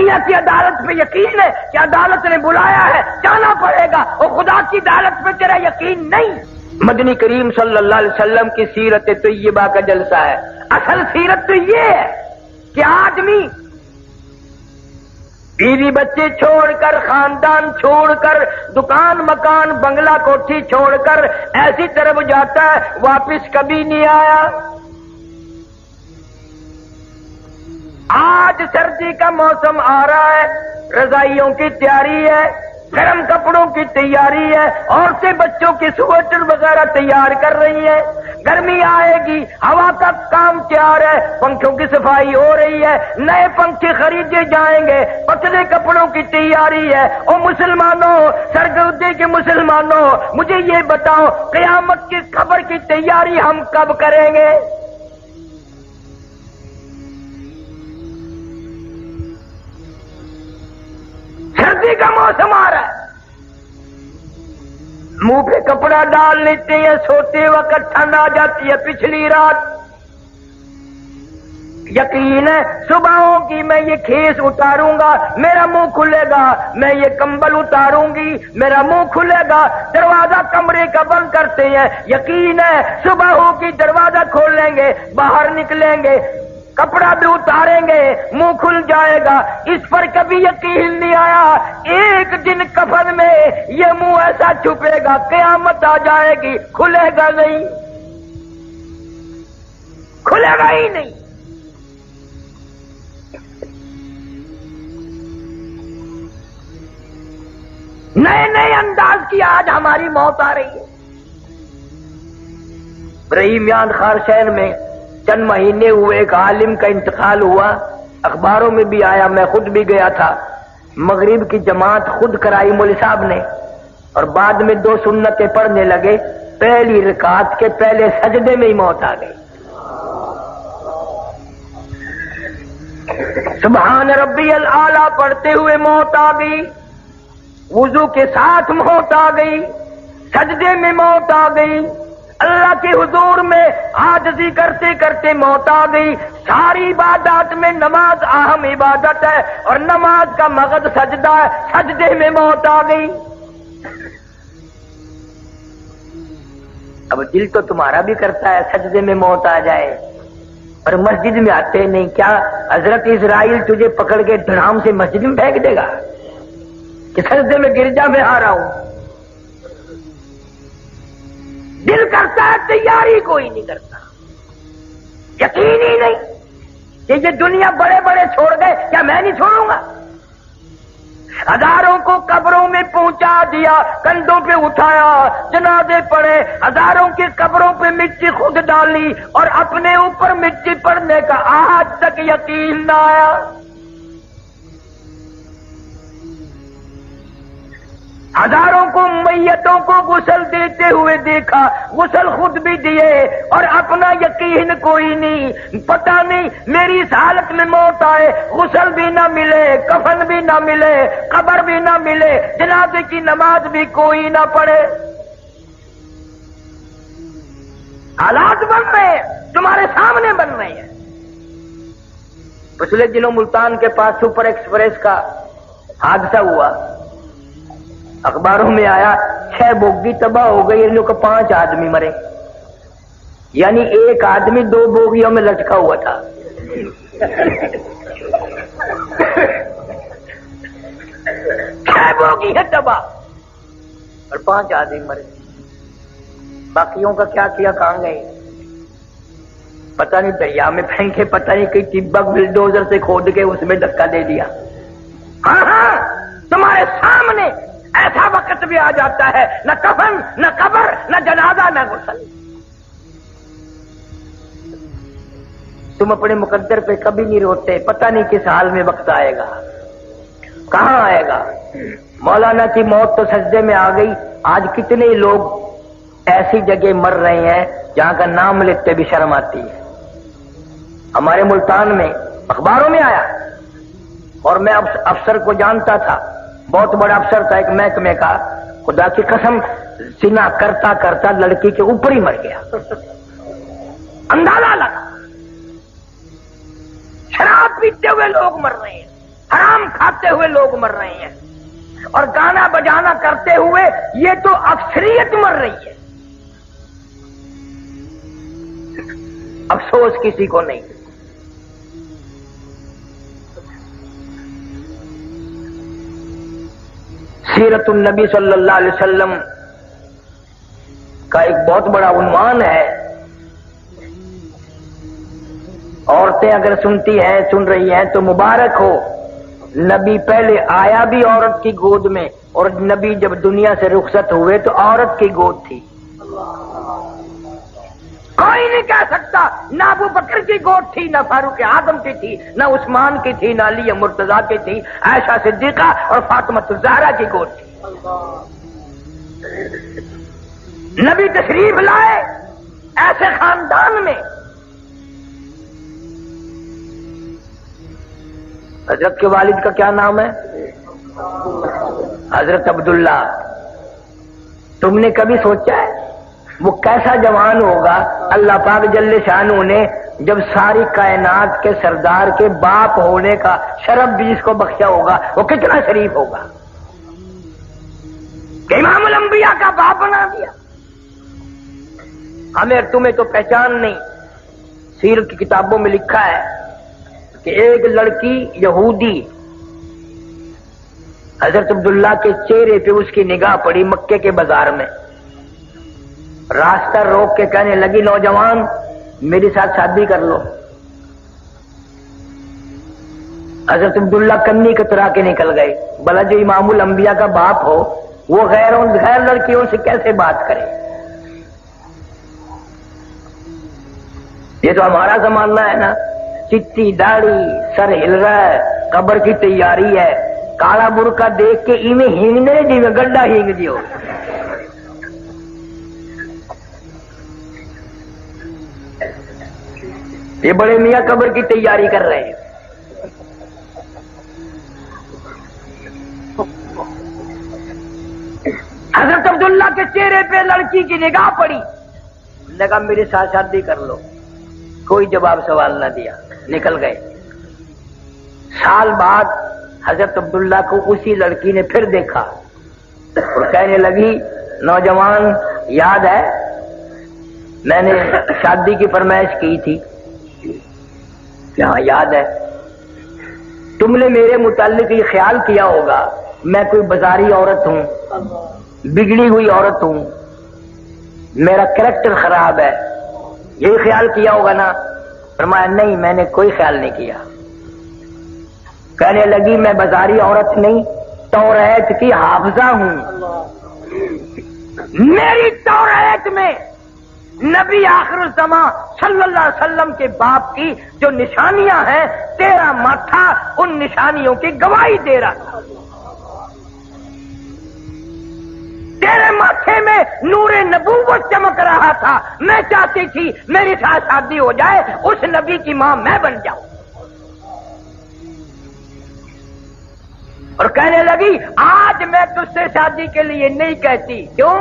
دنیا کی عدالت پہ یقین ہے کہ عدالت نے بلایا ہے جانا پڑے گا، اور خدا کی عدالت پہ تیرا یقین نہیں۔ مدنی کریم صلی اللہ علیہ وسلم کی سیرت طیبہ کا جلسہ ہے۔ اصل سیرت تو یہ ہے کہ آدمی بیوی بچے چھوڑ کر، خاندان چھوڑ کر، دکان مکان بنگلہ کوٹھی چھوڑ کر ایسی طرف جاتا ہے، واپس کبھی نہیں آیا۔ آج سردی کا موسم آ رہا ہے، رضائیوں کی تیاری ہے، گرم کپڑوں کی تیاری ہے، عورتیں بچوں کے سویٹر وغیرہ تیار کر رہی ہیں۔ گرمی آئے گی، ہوا کا کام تیار ہے، پنکھوں کی صفائی ہو رہی ہے، نئے پنکھے خریدے جائیں گے، پتلے کپڑوں کی تیاری ہے۔ او مسلمانوں، سرگودے کے مسلمانوں، مجھے یہ بتاؤ قیامت کی خبر کی تیاری ہم کب کریں گے؟ سردی کا موسم آ رہا ہے، منہ پہ کپڑا ڈال لیتے ہیں، سوتے وقت ٹھنڈ آ جاتی ہے پچھلی رات۔ یقین ہے صبح ہوگی میں یہ کھیس اتاروں گا میرا منہ کھلے گا، میں یہ کمبل اتاروں گی میرا منہ کھلے گا۔ دروازہ کمرے کا بند کرتے ہیں، یقین ہے صبح ہوگی دروازہ کھولیں گے، باہر نکلیں گے، کپڑا بھی اتاریں گے، منہ کھل جائے گا۔ اس پر کبھی یقین نہیں آیا، ایک دن کفن میں یہ منہ ایسا چھپے گا، قیامت آ جائے گی، کھلے گا نہیں، کھلے گا ہی نہیں۔ نئے نئے انداز کی آج ہماری موت آ رہی ہے۔ رحیم یاد خان شہر میں چند مہینے ہوئے ایک عالم کا انتقال ہوا، اخباروں میں بھی آیا، میں خود بھی گیا تھا۔ مغرب کی جماعت خود کرائی مولوی صاحب نے، اور بعد میں 2 سنتیں پڑھنے لگے، پہلی رکعت کے پہلے سجدے میں ہی موت آ گئی۔ سبحان ربی الاعلیٰ پڑھتے ہوئے موت آ گئی، وضو کے ساتھ موت آ گئی، سجدے میں موت آ گئی، اللہ کے حضور میں عاجزی کرتے کرتے موت آ گئی۔ ساری عبادات میں نماز اہم عبادت ہے، اور نماز کا مقصد سجدہ ہے، سجدے میں موت آ گئی۔ اب دل تو تمہارا بھی کرتا ہے سجدے میں موت آ جائے، اور مسجد میں آتے نہیں۔ کیا حضرت اسرائیل تجھے پکڑ کے دھڑام سے مسجد میں پھینک دے گا کہ سجدے میں گرجا میں آ رہا ہوں؟ دل کرتا ہے، تیاری کوئی نہیں کرتا، یقین ہی نہیں کہ یہ دنیا بڑے بڑے چھوڑ گئے، کیا میں نہیں چھوڑوں گا؟ ہزاروں کو قبروں میں پہنچا دیا، کندھوں پہ اٹھایا، جنازے پڑے، ہزاروں کی قبروں پہ مٹی خود ڈالی، اور اپنے اوپر مٹی پڑنے کا آج تک یقین نہ آیا۔ ہزاروں کو میتوں کو غسل دیتے ہوئے دیکھا، غسل خود بھی دیے، اور اپنا یقین کوئی نہیں۔ پتہ نہیں میری اس حالت میں موت آئے، غسل بھی نہ ملے، کفن بھی نہ ملے، قبر بھی نہ ملے، جنازے کی نماز بھی کوئی نہ پڑھے۔ حالات بن رہے ہیں، تمہارے سامنے بن رہے ہیں۔ پچھلے دنوں ملتان کے پاس سپر ایکسپریس کا حادثہ ہوا، اخباروں میں آیا 6 بوگی تباہ ہو گئی، ان لوگ کو 5 آدمی مرے، یعنی ایک آدمی 2 بوگیوں میں لٹکا ہوا تھا۔ 6 بوگی ہے تباہ اور 5 آدمی مرے، باقیوں کا کیا کیا، کہاں گئے پتہ نہیں، دریا میں پھینکے، پتہ نہیں کئی ٹبک بلڈوزر سے کھود کے اس میں دھکا دے دیا۔ ہاں تمہارے سامنے ایسا وقت بھی آ جاتا ہے، نہ کفن، نہ قبر، نہ جنازہ، نہ غسل۔ تم اپنے مقدر پہ کبھی نہیں روتے، پتہ نہیں کس حال میں وقت آئے گا، کہاں آئے گا۔ مولانا کی موت تو سجدے میں آ گئی، آج کتنے لوگ ایسی جگہ مر رہے ہیں جہاں کا نام لیتے بھی شرم آتی ہے۔ ہمارے ملتان میں اخباروں میں آیا، اور میں افسر کو جانتا تھا، بہت بڑا افسر تھا ایک محکمے کا، خدا کی قسم سنا کرتا کرتا لڑکی کے اوپر ہی مر گیا، اندازہ لگا۔ شراب پیتے ہوئے لوگ مر رہے ہیں، حرام کھاتے ہوئے لوگ مر رہے ہیں، اور گانا بجانا کرتے ہوئے یہ تو اکثریت مر رہی ہے، افسوس کسی کو نہیں۔ سیرت النبی صلی اللہ علیہ وسلم کا ایک بہت بڑا عنوان ہے، عورتیں اگر سنتی ہیں، سن رہی ہیں تو مبارک ہو، نبی پہلے آیا بھی عورت کی گود میں، اور نبی جب دنیا سے رخصت ہوئے تو عورت کی گود تھی۔ کوئی نہیں کہہ سکتا نہ ابو بکر کی گود تھی، نہ فاروق اعظم کی تھی، نہ عثمان کی تھی، نہ علی مرتضیٰ کی تھی، عائشہ صدیقہ اور فاطمہ الزہرا کی گود تھی۔ نبی تشریف لائے ایسے خاندان میں، حضرت کے والد کا کیا نام ہے؟ حضرت عبداللہ۔ تم نے کبھی سوچا ہے وہ کیسا جوان ہوگا؟ اللہ پاک جل شانہ نے جب ساری کائنات کے سردار کے باپ ہونے کا شرف بھی جس کو بخشا ہوگا، وہ کتنا شریف ہوگا کہ امام الانبیاء کا باپ بنا دیا۔ ہمیں تمہیں تو پہچان نہیں، سیرت کی کتابوں میں لکھا ہے کہ ایک لڑکی یہودی حضرت عبداللہ کے چہرے پہ اس کی نگاہ پڑی مکے کے بازار میں، راستہ روک کے کہنے لگی نوجوان میرے ساتھ شادی کر لو۔ حضرت عبداللہ کنی کترا کے نکل گئے، بھلا جو امام الانبیاء کا باپ ہو وہ غیر لڑکیوں سے کیسے بات کرے؟ یہ تو ہمارا زمانہ ہے نا، چٹی داڑھی، سر ہل رہا ہے، قبر کی تیاری ہے، کالا برقع دیکھ کے ایویں ہینگنے جی میں گڈا ہینگ دیو۔ یہ بڑے میاں قبر کی تیاری کر رہے ہیں۔ حضرت عبداللہ کے چہرے پہ لڑکی کی نگاہ پڑی، لگا میرے ساتھ شادی کر لو۔ کوئی جواب سوال نہ دیا، نکل گئے۔ سال بعد حضرت عبداللہ کو اسی لڑکی نے پھر دیکھا اور کہنے لگی نوجوان یاد ہے میں نے شادی کی فرمائش کی تھی؟ کہ ہاں یاد ہے۔ تم نے میرے متعلق یہ خیال کیا ہوگا میں کوئی بازاری عورت ہوں، بگڑی ہوئی عورت ہوں، میرا کریکٹر خراب ہے، یہی خیال کیا ہوگا نا؟ فرمایا نہیں میں نے کوئی خیال نہیں کیا۔ کہنے لگی میں بازاری عورت نہیں، توریت کی حافظہ ہوں، میری توریت میں نبی آخر الزمان صلی اللہ علیہ وسلم کے باپ کی جو نشانیاں ہیں، تیرا ماتھا ان نشانیوں کی گواہی دے رہا تھا۔ تیرے ماتھے میں نور نبوت چمک رہا تھا، میں چاہتی تھی میری ساتھ شادی ہو جائے، اس نبی کی ماں میں بن جاؤں۔ اور کہنے لگی آج میں تجھ سے شادی کے لیے نہیں کہتی، کیوں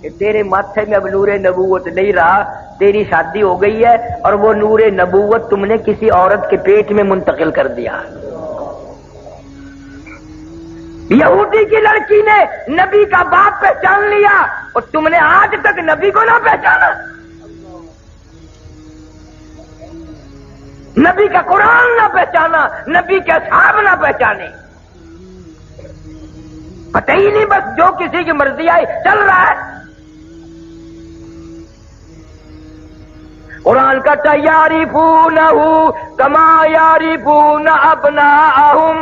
کہ تیرے ماتھے میں اب نور نبوت نہیں رہا، تیری شادی ہو گئی ہے اور وہ نور نبوت تم نے کسی عورت کے پیٹ میں منتقل کر دیا۔ یہودی کی لڑکی نے نبی کا باپ پہچان لیا اور تم نے آج تک نبی کو نہ پہچانا، نبی کا قرآن نہ پہچانا، نبی کے اصحاب نہ پہچانے، پتہ ہی نہیں، بس جو کسی کی مرضی آئی چل رہا ہے۔ قرآن کا یعرفونہ کما یعرفون ابناءہم،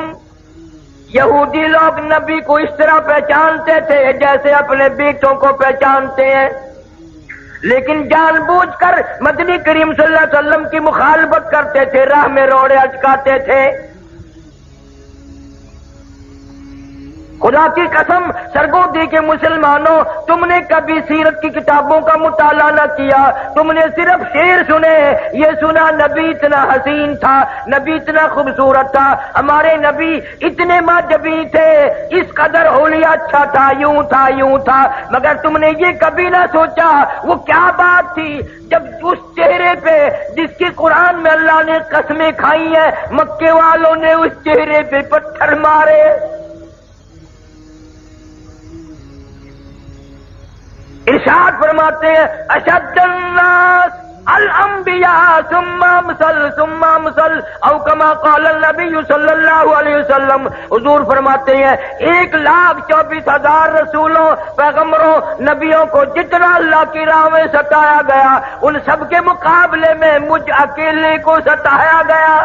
یہودی لوگ نبی کو اس طرح پہچانتے تھے جیسے اپنے بیٹوں کو پہچانتے ہیں، لیکن جان بوجھ کر مدنی کریم صلی اللہ علیہ وسلم کی مخالفت کرتے تھے، راہ میں روڑے اٹکاتے تھے۔ خدا کی قسم سرگودی کے مسلمانوں، تم نے کبھی سیرت کی کتابوں کا مطالعہ نہ کیا، تم نے صرف شعر سنے، یہ سنا نبی اتنا حسین تھا، نبی اتنا خوبصورت تھا، ہمارے نبی اتنے ماجبی تھے، اس قدر حلیہ اچھا تھا، یوں تھا یوں تھا، مگر تم نے یہ کبھی نہ سوچا وہ کیا بات تھی جب اس چہرے پہ جس کی قرآن میں اللہ نے قسمیں کھائی ہیں، مکے والوں نے اس چہرے پہ پتھر مارے۔ ارشاد فرماتے ہیں اشد الناس الانبیاء ثم امثل ثم امثل، او کما قال النبی صلی اللہ علیہ وسلم، حضور فرماتے ہیں 1,24,000 رسولوں، پیغمبروں، نبیوں کو جتنا اللہ کی راہ میں ستایا گیا، ان سب کے مقابلے میں مجھ اکیلے کو ستایا گیا۔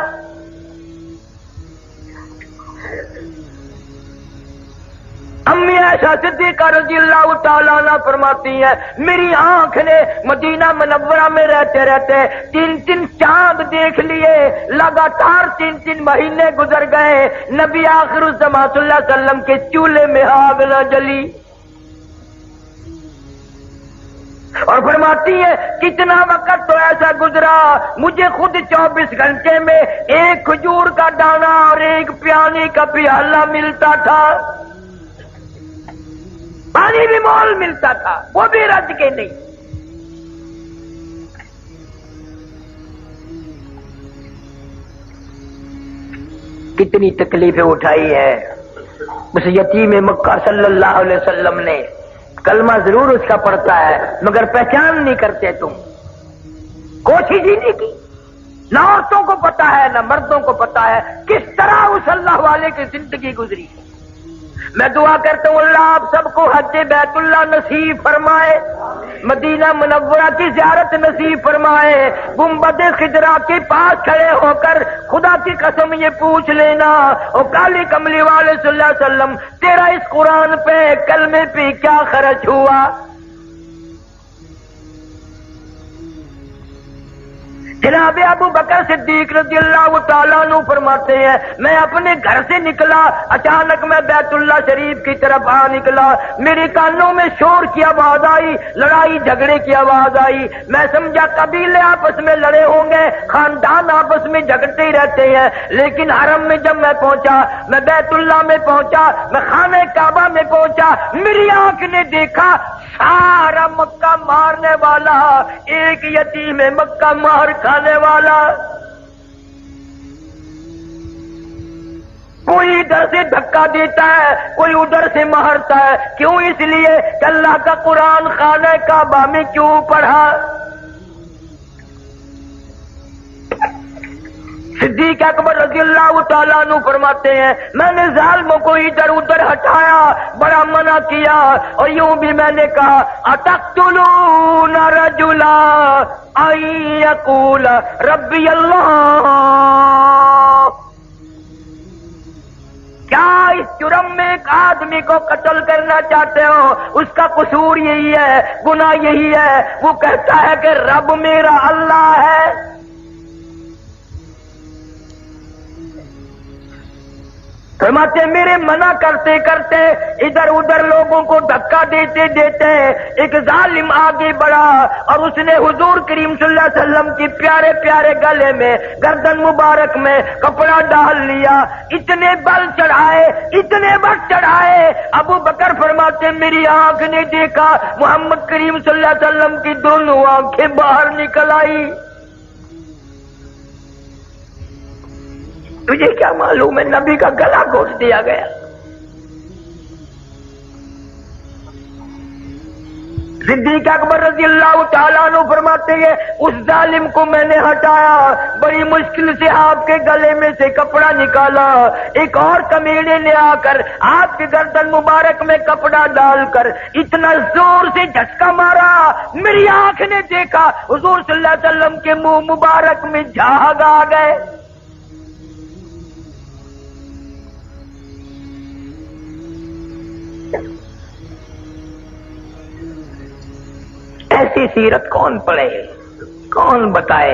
امی عائشہ صدیقہ رضی اللہ تعالیٰ عنہ فرماتی ہیں میری آنکھ نے مدینہ منورہ میں رہتے رہتے 3 چاند دیکھ لیے، لگاتار 3 مہینے گزر گئے، نبی آخر الزمان صلی اللہ علیہ وسلم کے چولہے میں آگ نہ جلی۔ اور فرماتی ہے کتنا وقت تو ایسا گزرا، مجھے خود 24 گھنٹے میں ایک کھجور کا دانہ اور ایک پیانے کا پیالہ ملتا تھا، پانی بھی مول ملتا تھا، وہ بھی رج کے نہیں۔ کتنی تکلیفیں اٹھائی ہے اس یتیم مکہ صلی اللہ علیہ وسلم نے۔ کلمہ ضرور اس کا پڑھتا ہے مگر پہچان نہیں کرتے تم، کوشش ہی نہیں کی، نہ عورتوں کو پتا ہے نہ مردوں کو پتا ہے کس طرح اس اللہ والے کی زندگی گزری۔ میں دعا کرتا ہوں اللہ آپ سب کو حج بیت اللہ نصیب فرمائے، مدینہ منورہ کی زیارت نصیب فرمائے، گنبد خضرا کے پاس کھڑے ہو کر خدا کی قسم یہ پوچھ لینا او کالی کملی والے صلی اللہ علیہ وسلم تیرا اس قرآن پہ کلمے پہ کیا خرچ ہوا؟ جناب ابو بکر صدیق رضی اللہ تعالیٰ عنہ فرماتے ہیں میں اپنے گھر سے نکلا، اچانک میں بیت اللہ شریف کی طرف آ نکلا، میرے کانوں میں شور کی آواز آئی، لڑائی جھگڑے کی آواز آئی، میں سمجھا قبیلے آپس میں لڑے ہوں گے، خاندان آپس میں جھگڑتے ہی رہتے ہیں، لیکن حرم میں جب میں پہنچا، میں بیت اللہ میں پہنچا، میں خانہ کعبہ میں پہنچا، میری آنکھ نے دیکھا سارا مکہ مارنے والا ایک یتیم مکہ مار کھانے والا، کوئی ادھر سے دھکا دیتا ہے کوئی ادھر سے مارتا ہے، کیوں؟ اس لیے کہ اللہ کا قرآن خانہ کعبہ میں کیوں پڑھا۔ صدیق اکبر رضی اللہ تعالیٰ عنہ فرماتے ہیں میں نے ظالموں کو ادھر ادھر ہٹایا، بڑا منع کیا، اور یوں بھی میں نے کہا اتقتلون رجلا ان یقول ربی اللہ، کیا اس جرم میں ایک آدمی کو قتل کرنا چاہتے ہو؟ اس کا قصور یہی ہے، گناہ یہی ہے، وہ کہتا ہے کہ رب میرا اللہ ہے۔ فرماتے میرے منع کرتے کرتے ادھر ادھر لوگوں کو دھکا دیتے دیتے ایک ظالم آگے بڑھا اور اس نے حضور کریم صلی اللہ علیہ وسلم کی پیارے پیارے گلے میں گردن مبارک میں کپڑا ڈال لیا، اتنے بل چڑھائے اتنے بل چڑھائے، ابو بکر فرماتے میری آنکھ نے دیکھا محمد کریم صلی اللہ علیہ وسلم کی دونوں آنکھیں باہر نکل آئی۔ تجھے کیا معلوم ہے نبی کا گلا گھونٹ دیا گیا۔ صدیق اکبر رضی اللہ تعالیٰ عنہ فرماتے ہیں اس ظالم کو میں نے ہٹایا، بڑی مشکل سے آپ کے گلے میں سے کپڑا نکالا، ایک اور کمینے نے آ کر آپ کے گردن مبارک میں کپڑا ڈال کر اتنا زور سے جھٹکا مارا، میری آنکھ نے دیکھا حضور صلی اللہ علیہ وسلم کے منہ مبارک میں جھاگ آ گئے۔ ایسی سیرت کون پڑھے، کون بتائے؟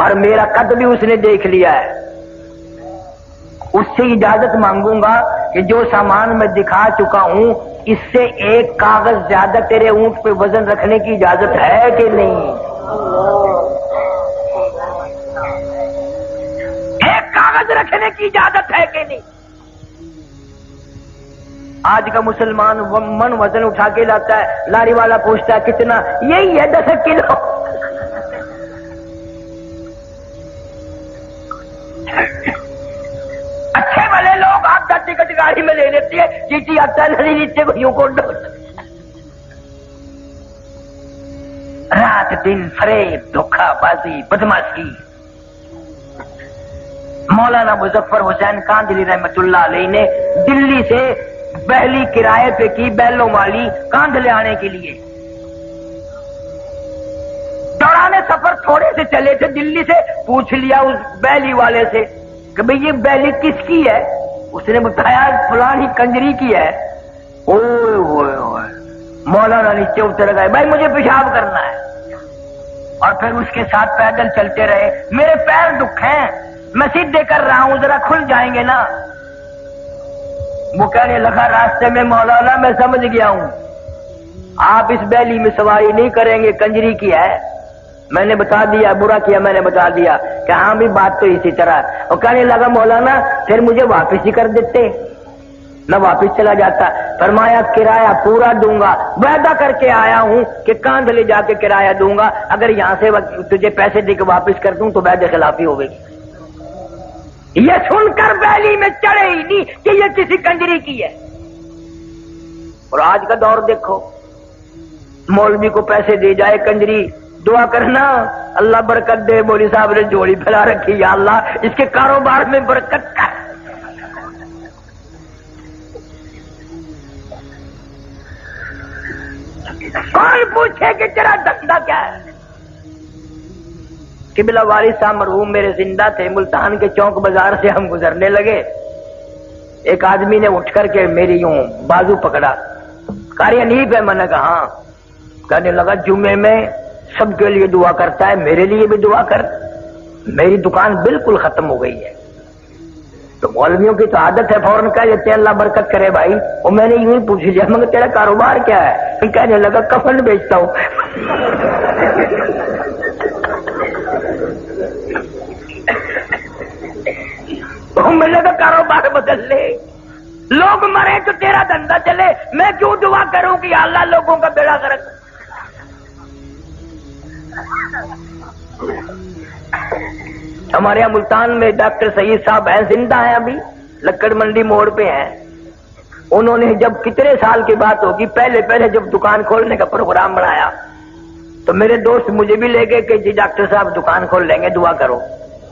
اور میرا قد بھی اس نے دیکھ لیا ہے، اس سے اجازت مانگوں گا کہ جو سامان میں دکھا چکا ہوں اس سے ایک کاغذ زیادہ تیرے اونٹ پہ وزن رکھنے کی اجازت ہے کہ نہیں؟ ایک کاغذ رکھنے کی اجازت ہے کہ نہیں؟ آج کا مسلمان من وزن اٹھا کے لاتا ہے، لاری والا پوچھتا ہے کتنا، یہی ہے 10 کلو۔ اچھے والے لوگ آپ کا ٹکٹ گاڑی میں لے لیتے ہیں، چیٹی آتا ہے ندی نیچے کو یوں کو ڈال، رات دن فریب، دھوکہ بازی، بدماشی۔ مولانا مظفر حسین کاندھلی رحمت اللہ علیہ نے دلی سے بہلی کرائے پہ کی، بیلوں والی کاندھلے آنے کے لیے۔ دوران سفر تھوڑے سے چلے تھے، دلی سے پوچھ لیا اس بیلی والے سے کہ بھئی یہ بیلی کس کی ہے؟ اس نے بتایا فلانی کنجری کی ہے۔ اوئے ہوئے ہوئے، مولانا نیچے اتر گئے، بھائی مجھے پیشاب کرنا ہے، اور پھر اس کے ساتھ پیدل چلتے رہے۔ میرے پیر دکھ ہیں، میں سیدھے کر رہا ہوں، ذرا کھل جائیں گے نا۔ وہ کہنے لگا راستے میں مولانا میں سمجھ گیا ہوں، آپ اس بیلی میں سواری نہیں کریں گے، کنجری کی ہے۔ میں نے بتا دیا، برا کیا میں نے بتا دیا کہ ہاں بھی بات تو اسی طرح۔ اور کہنے لگا مولانا پھر مجھے واپس ہی کر دیتے، میں واپس چلا جاتا۔ فرمایا کرایہ پورا دوں گا، وعدہ کر کے آیا ہوں کہ کاندھلے جا کے کرایہ دوں گا، اگر یہاں سے تجھے پیسے دے کے واپس کر دوں تو وعدے خلافی ہوگی۔ یہ سن کر بیلی میں چڑھے ہی نہیں کہ یہ کسی کنجری کی ہے۔ اور آج کا دور دیکھو، مولوی کو پیسے دے جائے کنجری، دعا کرنا اللہ برکت دے، مولوی صاحب نے جوڑی پھیلا رکھی، یا اللہ اس کے کاروبار میں برکت کر۔ کون پوچھے کہ تیرا دھندا کیا ہے؟ قبلہ والد صاحب مرحوم میرے زندہ تھے، ملتان کے چوک بازار سے ہم گزرنے لگے، ایک آدمی نے اٹھ کر کے میری یوں بازو پکڑا، قاری حنیف ہے؟ میں نے کہا ہاں۔ کہنے لگا جمعے میں سب کے لیے دعا کرتا ہے، میرے لیے بھی دعا کر، میری دکان بالکل ختم ہو گئی ہے۔ تو مولویوں کی تو عادت ہے فوراً کہہ دیتے ہیں اللہ برکت کرے بھائی۔ اور میں نے یوں ہی پوچھ لیا مگر تیرا کاروبار کیا ہے؟ کہنے لگا کفن بیچتا ہوں۔ میں نے کہا کاروبار بدل لے، لوگ مرے تو تیرا دھندا چلے، میں کیوں دعا کروں کہ اللہ لوگوں کا بیڑا غرق۔ ہمارے یہاں ملتان میں ڈاکٹر سعید صاحب ہیں، زندہ ہیں، ابھی لکڑ منڈی موڑ پہ ہیں۔ انہوں نے جب کتنے سال کی بات ہوگی، پہلے جب دکان کھولنے کا پروگرام بنایا تو میرے دوست مجھے بھی لے گئے کہ جی ڈاکٹر صاحب دکان کھول لیں گے، دعا کرو۔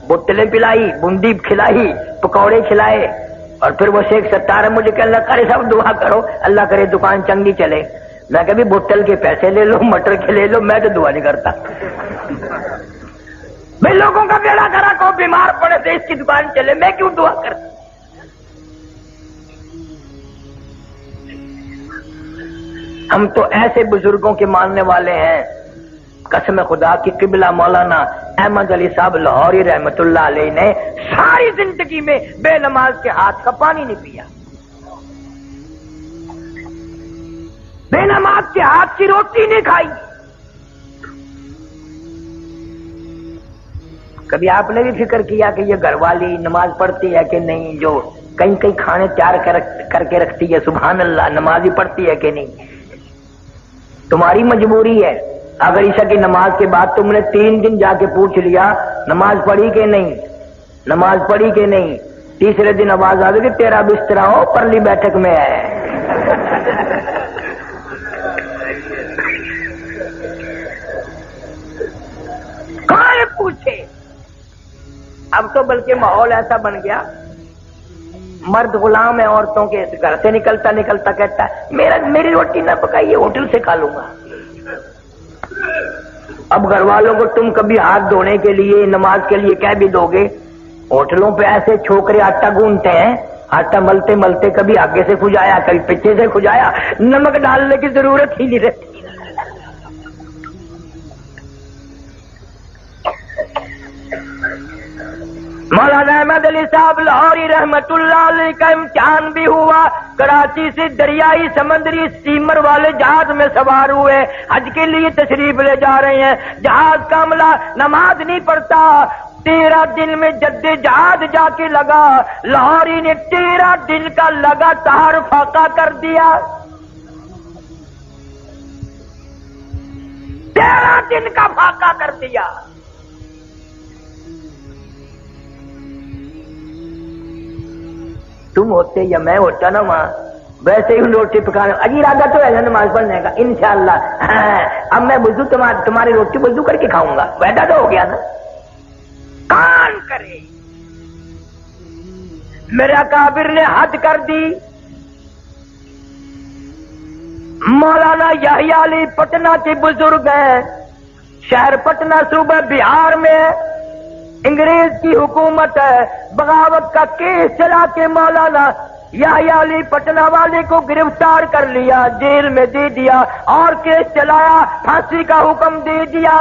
بوتلیں پلائی، بوندی کھلائی، پکوڑے کھلائے، اور پھر وہ شیخ ستار مجھے کہ اللہ کرے صاحب دعا کرو اللہ کرے دکان چنگی چلے۔ میں کبھی بوتل کے پیسے لے لو، مٹر کے لے لو، میں تو دعا نہیں کرتا۔ بھائی لوگوں کا بیڑا کرا کو بیمار پڑے تو اس کی دکان چلے، میں کیوں دعا کرتا؟ ہم تو ایسے بزرگوں کے ماننے والے ہیں، قسم خدا کی قبلہ مولانا احمد علی صاحب لاہوری رحمت اللہ علیہ نے ساری زندگی میں بے نماز کے ہاتھ کا پانی نہیں پیا، بے نماز کے ہاتھ کی روٹی نہیں کھائی۔ کبھی آپ نے بھی فکر کیا کہ یہ گھر والی نماز پڑھتی ہے کہ نہیں، جو کئی کھانے تیار کر کے رکھتی ہے، سبحان اللہ، نماز ہی پڑھتی ہے کہ نہیں؟ تمہاری مجبوری ہے، اگر عشاء کی نماز کے بعد تم نے 3 دن جا کے پوچھ لیا نماز پڑھی کہ نہیں، نماز پڑھی کہ نہیں، تیسرے دن آواز آ گئی کہ تیرا بستر ہو پرلی بیٹھک میں ہے۔ کون پوچھے؟ اب تو بلکہ ماحول ایسا بن گیا، مرد غلام ہے عورتوں کے، گھر سے نکلتا کہتا ہے میری روٹی نہ پکائیے، ہوٹل سے کھا لوں گا۔ اب گھر والوں کو تم کبھی ہاتھ دھونے کے لیے، نماز کے لیے کہہ بھی دو گے، ہوٹلوں پہ ایسے چھوکرے آٹا گوندتے ہیں، آٹا ملتے ملتے کبھی آگے سے کھجایا کبھی پیچھے سے کھجایا، نمک ڈالنے کی ضرورت ہی نہیں رہتی۔ مولانا احمد علی صاحب لاہوری رحمت اللہ علیہ کا امتحان بھی ہوا، کراچی سے دریائی سمندری اسٹیمر والے جہاز میں سوار ہوئے، حج کے لیے تشریف لے جا رہے ہیں، جہاز کا عملہ نماز نہیں پڑھتا، 13 دن میں جد جہاد جا کے لگا، لاہوری نے 13 دن کا لگاتار فاقہ کر دیا، 13 دن کا فاقہ کر دیا۔ تم ہوتے یا میں ہوتا نا وہاں، ویسے ہی روٹی پکانا، اجی ارادہ تو ہے نماز پڑھنے کا انشاءاللہ، اب میں وضو تمہاری روٹی وضو کر کے کھاؤں گا، وعدہ تو ہو گیا نا۔ کان کرے میرا کابر نے حد کر دی۔ مولانا یحییٰ علی پٹنہ کے بزرگ ہیں، شہر پٹنہ صوبہ بہار میں انگریز کی حکومت ہے، بغاوت کا کیس چلا کے مولانا یحییٰ علی پٹنہ والے کو گرفتار کر لیا، جیل میں دے دیا اور کیس چلایا، پھانسی کا حکم دے دیا۔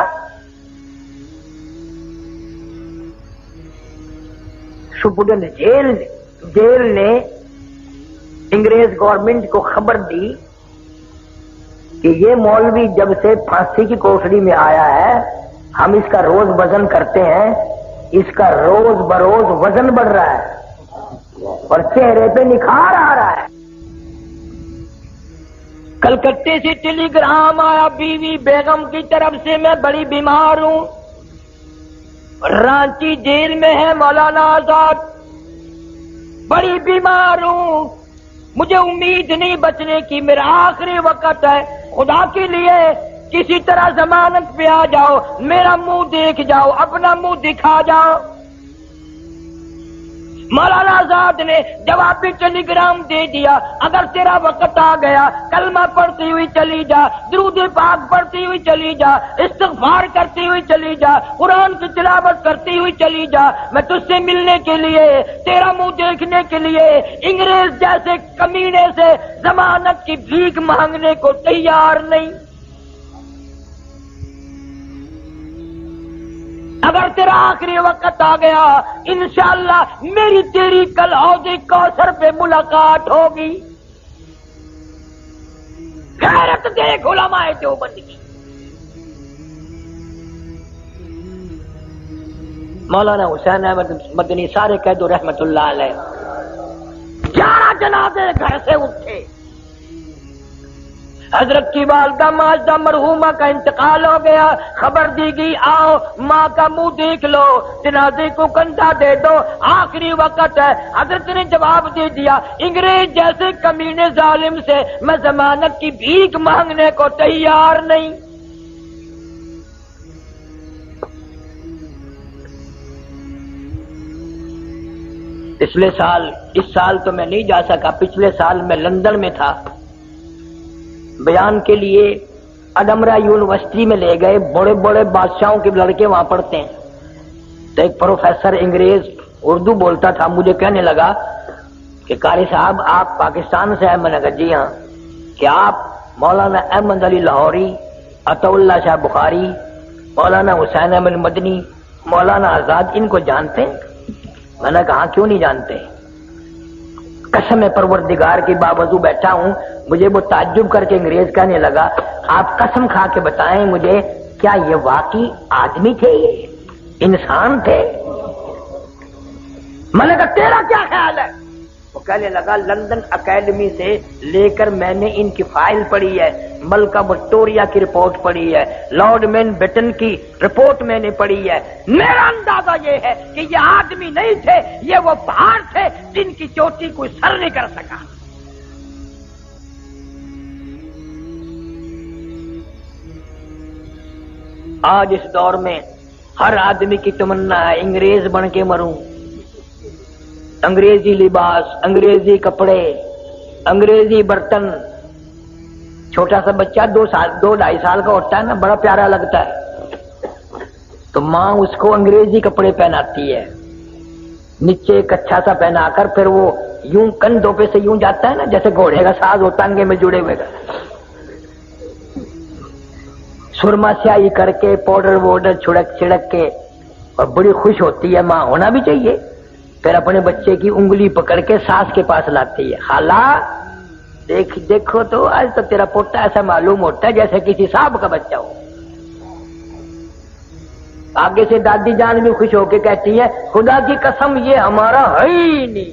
سپرڈنٹ جیل نے انگریز گورنمنٹ کو خبر دی کہ یہ مولوی جب سے پھانسی کی کوٹڑی میں آیا ہے، ہم اس کا روز وزن کرتے ہیں، اس کا روز بروز وزن بڑھ رہا ہے اور چہرے پہ نکھار آ رہا ہے۔ کلکتے سے ٹیلی گرام آیا بیوی بیگم کی طرف سے، میں بڑی بیمار ہوں، رانچی جیل میں ہے مولانا آزاد، بڑی بیمار ہوں، مجھے امید نہیں بچنے کی، میرا آخری وقت ہے، خدا کے لیے کسی طرح ضمانت پہ آ جاؤ، میرا منہ دیکھ جاؤ، اپنا منہ دکھا جاؤ۔ مولانا آزاد نے جوابی ٹیلی گرام دے دیا، اگر تیرا وقت آ گیا کلمہ پڑھتی ہوئی چلی جا، درود پاک پڑھتی ہوئی چلی جا، استغفار کرتی ہوئی چلی جا، قرآن کی تلاوت کرتی ہوئی چلی جا، میں تجھ سے ملنے کے لیے، تیرا منہ دیکھنے کے لیے انگریز جیسے کمینے سے ضمانت کی بھیک مانگنے کو تیار نہیں۔ اگر تیرا آخری وقت آ گیا انشاءاللہ میری تیری کل حوض کوثر پہ ملاقات ہوگی۔ غیرت دیکھ علماء دیوبند کی۔ مولانا حسین احمد مدنی سارے کہہ دو رحمت اللہ علیہ، 11 جنازے گھر سے اٹھے، حضرت کی والدہ ماجدہ مرحومہ کا انتقال ہو گیا، خبر دی گئی آؤ ماں کا منہ دیکھ لو، جنازے کو کندھا دے دو، آخری وقت ہے۔ حضرت نے جواب دے دیا، انگریز جیسے کمینے ظالم سے میں ضمانت کی بھیک مانگنے کو تیار نہیں۔ اس سال تو میں نہیں جا سکا، پچھلے سال میں لندن میں تھا بیان کے لیے، اڈمرا یونیورسٹی میں لے گئے، بڑے بڑے بادشاہوں کے لڑکے وہاں پڑھتے ہیں، تو ایک پروفیسر انگریز اردو بولتا تھا، مجھے کہنے لگا کہ قاری صاحب آپ پاکستان سے ہیں؟ میں نے کہا جی ہاں۔ کہ آپ مولانا احمد علی لاہوری، عطا اللہ شاہ بخاری، مولانا حسین احمد مدنی، مولانا آزاد ان کو جانتے ہیں؟ میں نے کہا کیوں نہیں جانتے؟ قسم پروردگار کی باوضو بیٹھا ہوں، مجھے وہ تعجب کر کے انگریز کہنے لگا آپ قسم کھا کے بتائیں مجھے، کیا یہ واقعی آدمی تھے، یہ انسان تھے؟ میں نے کہا تیرا کیا خیال ہے؟ وہ کہنے لگا لندن اکیڈمی سے لے کر میں نے ان کی فائل پڑھی ہے، ملکہ وکٹوریہ کی رپورٹ پڑھی ہے، لارڈ ماؤنٹ بیٹن کی رپورٹ میں نے پڑھی ہے، میرا اندازہ یہ ہے کہ یہ آدمی نہیں تھے، یہ وہ پہاڑ تھے جن کی چوٹی کوئی سر نہیں کر سکا۔ آج اس دور میں ہر آدمی کی تمنا ہے انگریز بن کے مروں، انگریزی لباس، انگریزی کپڑے، انگریزی برتن۔ چھوٹا سا بچہ 2-2.5 سال کا ہوتا ہے نا، بڑا پیارا لگتا ہے، تو ماں اس کو انگریزی کپڑے پہناتی ہے، نیچے ایک اچھا سا پہنا کر، پھر وہ یوں کندھوں پہ سے یوں جاتا ہے نا جیسے گھوڑے کا ساز ہوتا انگے میں جڑے ہوئے، سرما سیاہی کر کے، پاؤڈر ووڈر چھڑک کے، اور بڑی خوش ہوتی ہے ماں، ہونا بھی چاہیے۔ پھر اپنے بچے کی انگلی پکڑ کے ساس کے پاس لاتی ہے، خالہ دیکھو تو آج تو تیرا پوتا ایسا معلوم ہوتا ہے جیسے کسی صاحب کا بچہ ہو۔ آگے سے دادی جان بھی خوش ہو کے کہتی ہے خدا کی قسم یہ ہمارا ہے ہی نہیں۔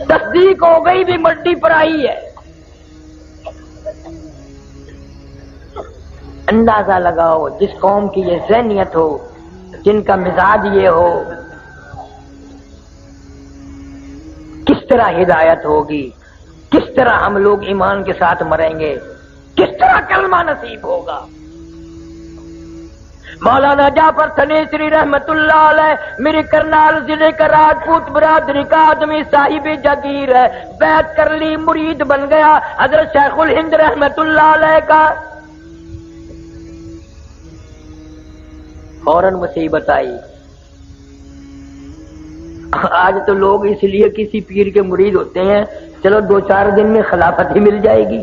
تصدیق ہو گئی بھی مٹی پر آئی ہے۔ اندازہ لگاؤ جس قوم کی یہ ذہنیت ہو، جن کا مزاج یہ ہو، کس طرح ہدایت ہوگی، کس طرح ہم لوگ ایمان کے ساتھ مریں گے، کس طرح کلمہ نصیب ہوگا۔ مولانا جعفر تھنیسری رحمت اللہ علیہ میری کرنال ضلع کا راجپوت برادری کا آدمی صاحب جاگیر ہے، بیعت کر لی، مرید بن گیا حضرت شیخ الہند رحمت اللہ علیہ کا۔ فوراً مصیبت آئی۔ آج تو لوگ اس لیے کسی پیر کے مرید ہوتے ہیں چلو 2-4 دن میں خلافت ہی مل جائے گی۔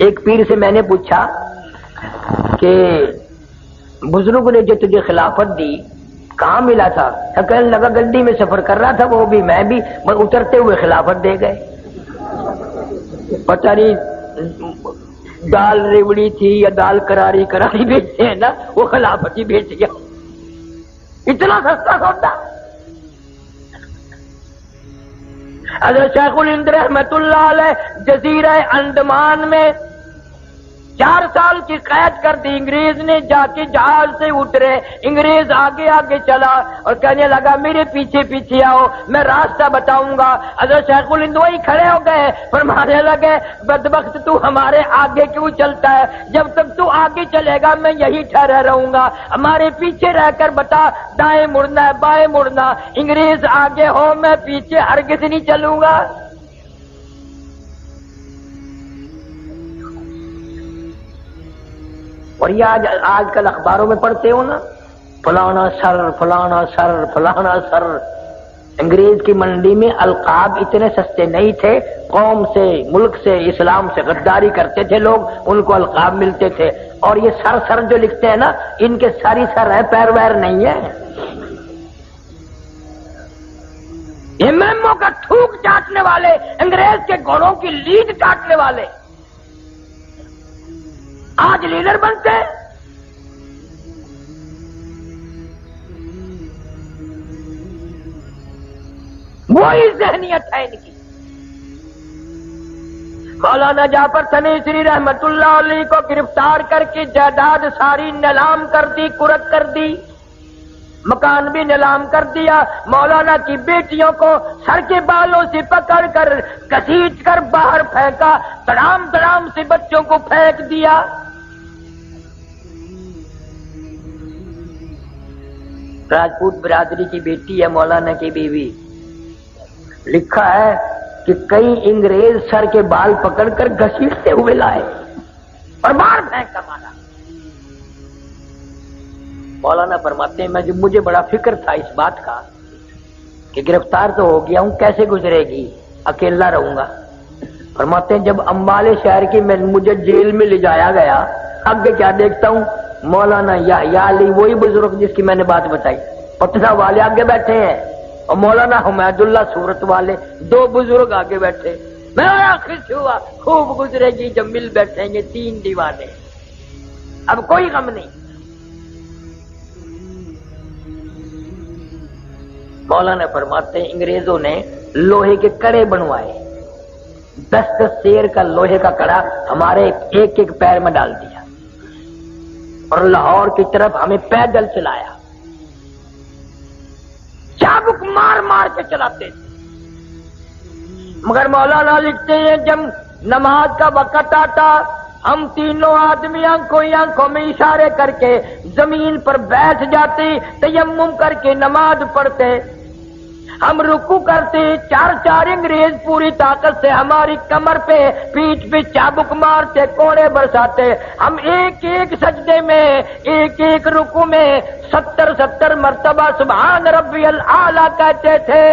ایک پیر سے میں نے پوچھا کہ بزرگ نے جو تجھے خلافت دی کہاں ملا تھا؟ کہنے لگا گڈی میں سفر کر رہا تھا وہ بھی میں بھی، اترتے ہوئے خلافت دے گئے۔ پتہ نہیں دال ریوڑی تھی یا دال کراری بیچتے ہیں نا، وہ خلافت ہی بیچ گیا۔ اتنا سستا سودا۔ حضرت شیخ الہند رحمت اللہ علیہ جزیرہ انڈمان میں 4 سال کی قید کر دی انگریز نے، جا کے جہاز سے اترے، انگریز آگے آگے چلا اور کہنے لگا میرے پیچھے پیچھے آؤ میں راستہ بتاؤں گا۔ حضرت شیخ الہند وہی کھڑے ہو گئے، فرمانے لگے بدبخت تو ہمارے آگے کیوں چلتا ہے؟ جب تک تو آگے چلے گا میں یہی ٹھہرا رہوں گا، ہمارے پیچھے رہ کر بتا دائیں مڑنا ہے بائیں مڑنا، انگریز آگے ہو میں پیچھے ہرگز نہیں چلوں گا۔ اور یہ آج کل اخباروں میں پڑھتے ہو نا، فلانا سر فلانا سر فلانا سر۔ انگریز کی منڈی میں القاب اتنے سستے نہیں تھے، قوم سے ملک سے اسلام سے غداری کرتے تھے لوگ، ان کو القاب ملتے تھے۔ اور یہ سر سر جو لکھتے ہیں نا ان کے ساری سر ہے، پیر ویر نہیں ہے۔ یہ میمو کا تھوک چاٹنے والے، انگریز کے گھوڑوں کی لیڈ کاٹنے والے آج لیڈر بنتے ہیں۔ وہی ذہنیت ہے ان کی۔ مولانا جعفر تھنیسری رحمت اللہ علیہ کو گرفتار کر کے جائیداد ساری نیلام کر دی، کرک کر دی، مکان بھی نیلام کر دیا۔ مولانا کی بیٹیوں کو سر کے بالوں سے پکڑ کر گھسیٹ کر باہر پھینکا، تڑام تڑام سے بچوں کو پھینک دیا۔ راجپوت برادری کی بیٹی ہے مولانا کی بیوی، لکھا ہے کہ کئی انگریز سر کے بال پکڑ کر گھسیٹتے ہوئے لائے اور باہر پھینک کر مارا۔ مولانا فرماتے ہیں مجھے بڑا فکر تھا اس بات کا کہ گرفتار تو ہو گیا ہوں، کیسے گزرے گی، اکیلا رہوں گا۔ فرماتے ہیں جب امبالے شہر کی مجھے جیل میں لے جایا گیا، آگے کیا دیکھتا ہوں مولانا یحییٰ علی، وہی بزرگ جس کی میں نے بات بتائی، پٹنہ والے آگے بیٹھے ہیں اور مولانا حمید اللہ صورت والے، 2 بزرگ آگے بیٹھے۔ میں خوش ہوا، خوب گزرے گی جب مل بیٹھیں گے 3 دیوانے، اب کوئی غم نہیں۔ مولانا فرماتے ہیں انگریزوں نے لوہے کے کڑے بنوائے، 10 شیر کا لوہے کا کڑا ہمارے ایک ایک پیر میں ڈال دیا اور لاہور کی طرف ہمیں پیدل چلایا، چابک مار مار کے چلاتے تھے۔ مگر مولانا لکھتے ہیں جب نماز کا وقت آتا ہم تینوں آدمی آنکھوں میں اشارے کر کے زمین پر بیٹھ جاتے، تیمم کر کے نماز پڑھتے، ہم رکوع کرتے، 4 انگریز پوری طاقت سے ہماری کمر پہ پیٹھ پہ چابک مارتے، کوڑے برساتے، ہم ایک ایک سجدے میں ایک ایک رکوع میں 70 مرتبہ سبحان ربی الاعلی کہتے تھے۔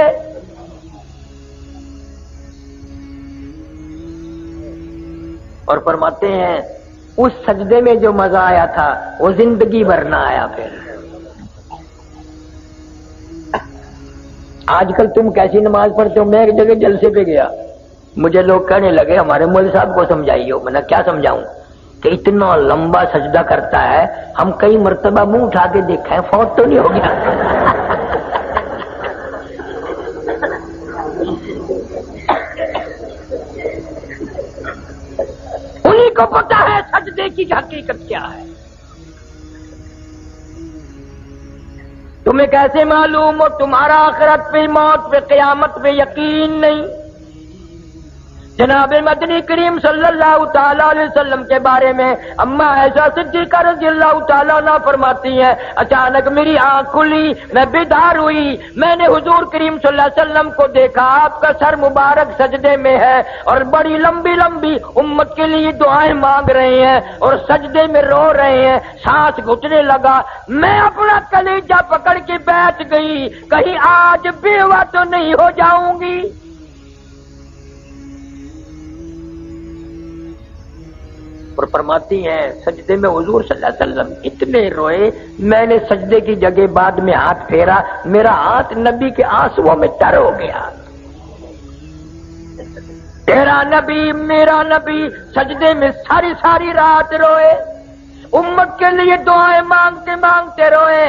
اور فرماتے ہیں اس سجدے میں جو مزہ آیا تھا وہ زندگی بھر نہ آیا. پھر آج کل تم کیسی نماز پڑھتے ہو؟ میں ایک جگہ جلسے پہ گیا، مجھے لوگ کہنے لگے ہمارے مولوی صاحب کو سمجھائیے. میں نے کیا سمجھاؤں کہ اتنا لمبا سجدہ کرتا ہے، ہم کئی مرتبہ منہ اٹھا کے دیکھا ہے، فوت تو نہیں ہو گیا؟ انہیں کو پتا ہے سجدے کی حقیقت کیا ہے. تمہیں کیسے معلوم ہو؟ تمہارا آخرت پہ، موت پہ، قیامت پہ یقین نہیں. جناب مدنی کریم صلی اللہ تعالی علیہ وسلم کے بارے میں اما عائشہ صدیقہ رضی اللہ تعالی عنہا فرماتی ہیں، اچانک میری آنکھ کھلی، میں بیدار ہوئی، میں نے حضور کریم صلی اللہ علیہ وسلم کو دیکھا، آپ کا سر مبارک سجدے میں ہے اور بڑی لمبی لمبی امت کے لیے دعائیں مانگ رہے ہیں اور سجدے میں رو رہے ہیں. سانس گھٹنے لگا، میں اپنا کلیجہ پکڑ کے بیٹھ گئی، کہیں آج بیوہ تو نہیں ہو جاؤں گی. اور فرماتی ہیں سجدے میں حضور صلی اللہ علیہ وسلم اتنے روئے، میں نے سجدے کی جگہ بعد میں ہاتھ پھیرا، میرا ہاتھ نبی کے آنسوؤں میں تر ہو گیا. تیرا نبی میرا نبی سجدے میں ساری ساری رات روئے، امت کے لیے دعائیں مانگتے مانگتے روئے.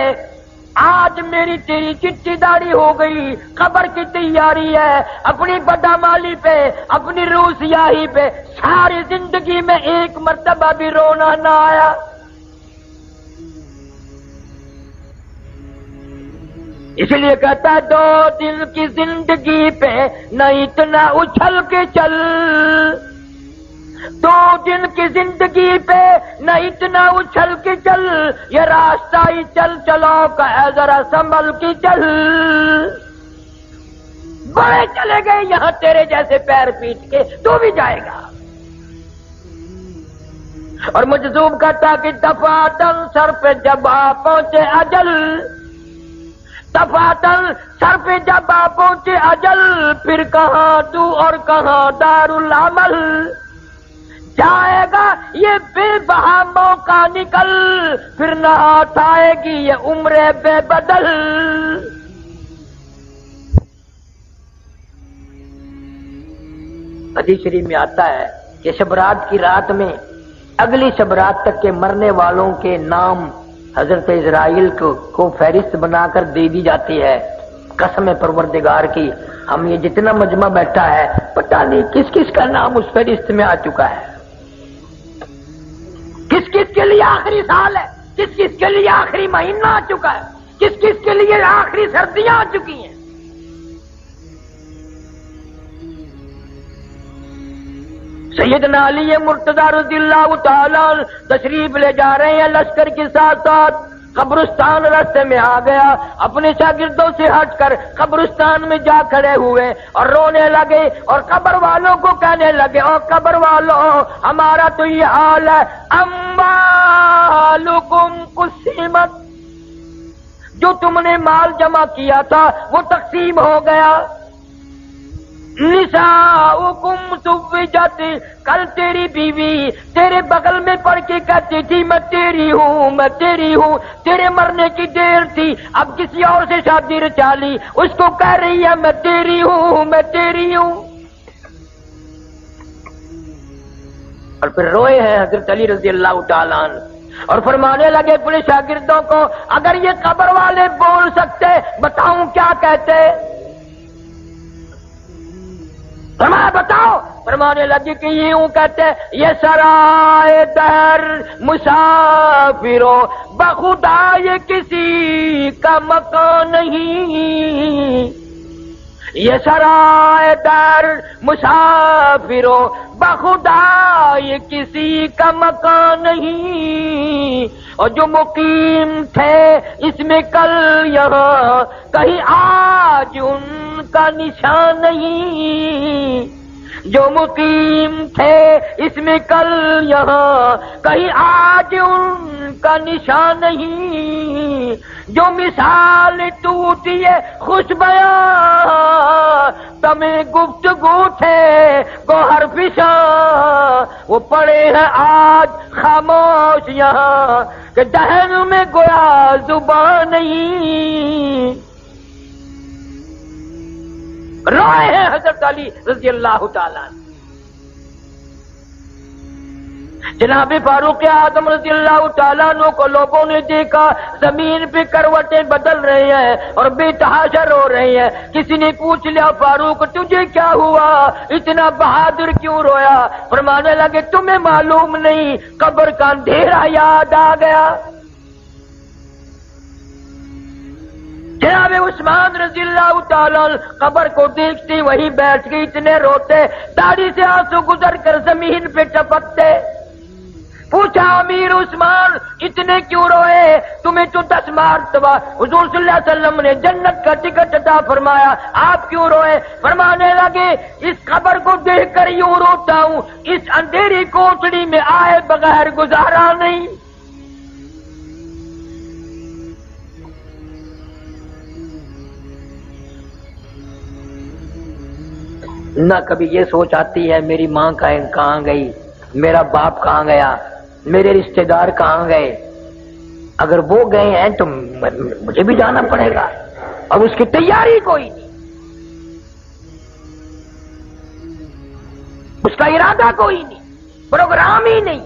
آج میری تیری چٹی داڑھی ہو گئی، قبر کی تیاری ہے، اپنی بدامالی پہ، اپنی روح سیاہی پہ ساری زندگی میں ایک مرتبہ بھی رونا نہ آیا. اس لیے کہتا ہے 2 دن کی زندگی پہ نہ اتنا اچھل کے چل، 2 دن کی زندگی پہ نہ اتنا اچھل کے چل، یہ راستہ ہی چل چلو کا ہے ذرا سنبھل کے چل. بڑے چلے گئے یہاں تیرے جیسے پیر پیٹ کے، تو بھی جائے گا. اور مجذوب کہتا کہ دفعتاً سر پہ جب آ پہنچے اجل، دفعتاً سر پہ جب آ پہنچے اجل، پھر کہاں تو اور کہاں دار العمل. جائے گا یہ بے بہا موقع نکل، پھر نہ ہاتھ آئے گی یہ عمر بے بدل. حدیث شریف میں آتا ہے کہ شب رات کی رات میں اگلی شب رات تک کے مرنے والوں کے نام حضرت اسرائیل کو فہرست بنا کر دے دی جاتی ہے. قسم پروردگار کی، ہم یہ جتنا مجمع بیٹھا ہے پتہ نہیں کس کس کا نام اس فہرست میں آ چکا ہے، کس کس کے لیے آخری سال ہے، کس کس کے لیے آخری مہینہ آ چکا ہے، کس کس کے لیے آخری سردیاں آ چکی ہیں. سیدنا علی مرتضی رضی اللہ تعالی عنہ تشریف لے جا رہے ہیں لشکر کے ساتھ ساتھ. قبرستان راستے میں آ گیا، اپنے شاگردوں سے ہٹ کر قبرستان میں جا کھڑے ہوئے اور رونے لگے اور قبر والوں کو کہنے لگے، او قبر والوں ہمارا تو یہ حال ہے، اموالکم قسمت، جو تم نے مال جمع کیا تھا وہ تقسیم ہو گیا. نساؤکم زوجت، کل تیری بیوی تیرے بغل میں پڑھ کے کہتی تھی میں تیری ہوں میں تیری ہوں، تیرے مرنے کی دیر تھی، اب کسی اور سے شادی رچا لی، اس کو کہہ رہی ہے میں تیری ہوں میں تیری ہوں. اور پھر روئے ہیں حضرت علی رضی اللہ تعالیٰ عنہ اور فرمانے لگے اپنے شاگردوں کو، اگر یہ قبر والے بول سکتے بتاؤں کیا کہتے؟ فرمایا بتاؤ. فرمانے لگے کہ یوں کہتے، یہ سرائے در مسافروں بخدا یہ کسی کا مکان نہیں، یہ سرائے در مسافروں بخدا یہ کسی کا مکان نہیں، اور جو مقیم تھے اس میں کل یہاں کہیں آج ان کا نشان نہیں. جو مقیم تھے اس میں کل یہاں، کہیں آج ان کا نشان نہیں، جو مثال ٹوٹی ہے خوش بیاں، تمہیں گفتگو تھے گوہر فشاں، وہ پڑے ہیں آج خاموش یہاں کہ دہن میں گویا زبان نہیں۔ روئے ہیں حضرت علی رضی اللہ تعالیٰ عنہ۔ جناب فاروق اعظم رضی اللہ تعالیٰ عنہ کو لوگوں نے دیکھا زمین پہ کروٹیں بدل رہے ہیں اور بے تحاشا رو رہے ہیں۔ کسی نے پوچھ لیا فاروق تجھے کیا ہوا، اتنا بہادر کیوں رویا؟ فرمانے لگے تمہیں معلوم نہیں، قبر کا اندھیرا یاد آ گیا۔ جناب عثمان رضی اللہ تعالیٰ قبر کو دیکھتے وہی بیٹھ گئی، اتنے روتے داڑھی سے آنسو گزر کر زمین پہ ٹپکتے۔ پوچھا امیر عثمان اتنے کیوں روئے؟ تمہیں تو 10 مرتبہ حضور صلی اللہ علیہ وسلم نے جنت کا ٹکٹ عطا فرمایا، آپ کیوں روئے؟ فرمانے لگے اس قبر کو دیکھ کر یوں روتا ہوں، اس اندھیری کوٹڑی میں آئے بغیر گزارا نہیں۔ نہ کبھی یہ سوچ آتی ہے میری ماں کہاں گئی، میرا باپ کہاں گیا، میرے رشتہ دار کہاں گئے؟ اگر وہ گئے ہیں تو مجھے بھی جانا پڑے گا، اب اس کی تیاری کوئی نہیں، اس کا ارادہ کوئی نہیں، پروگرام ہی نہیں۔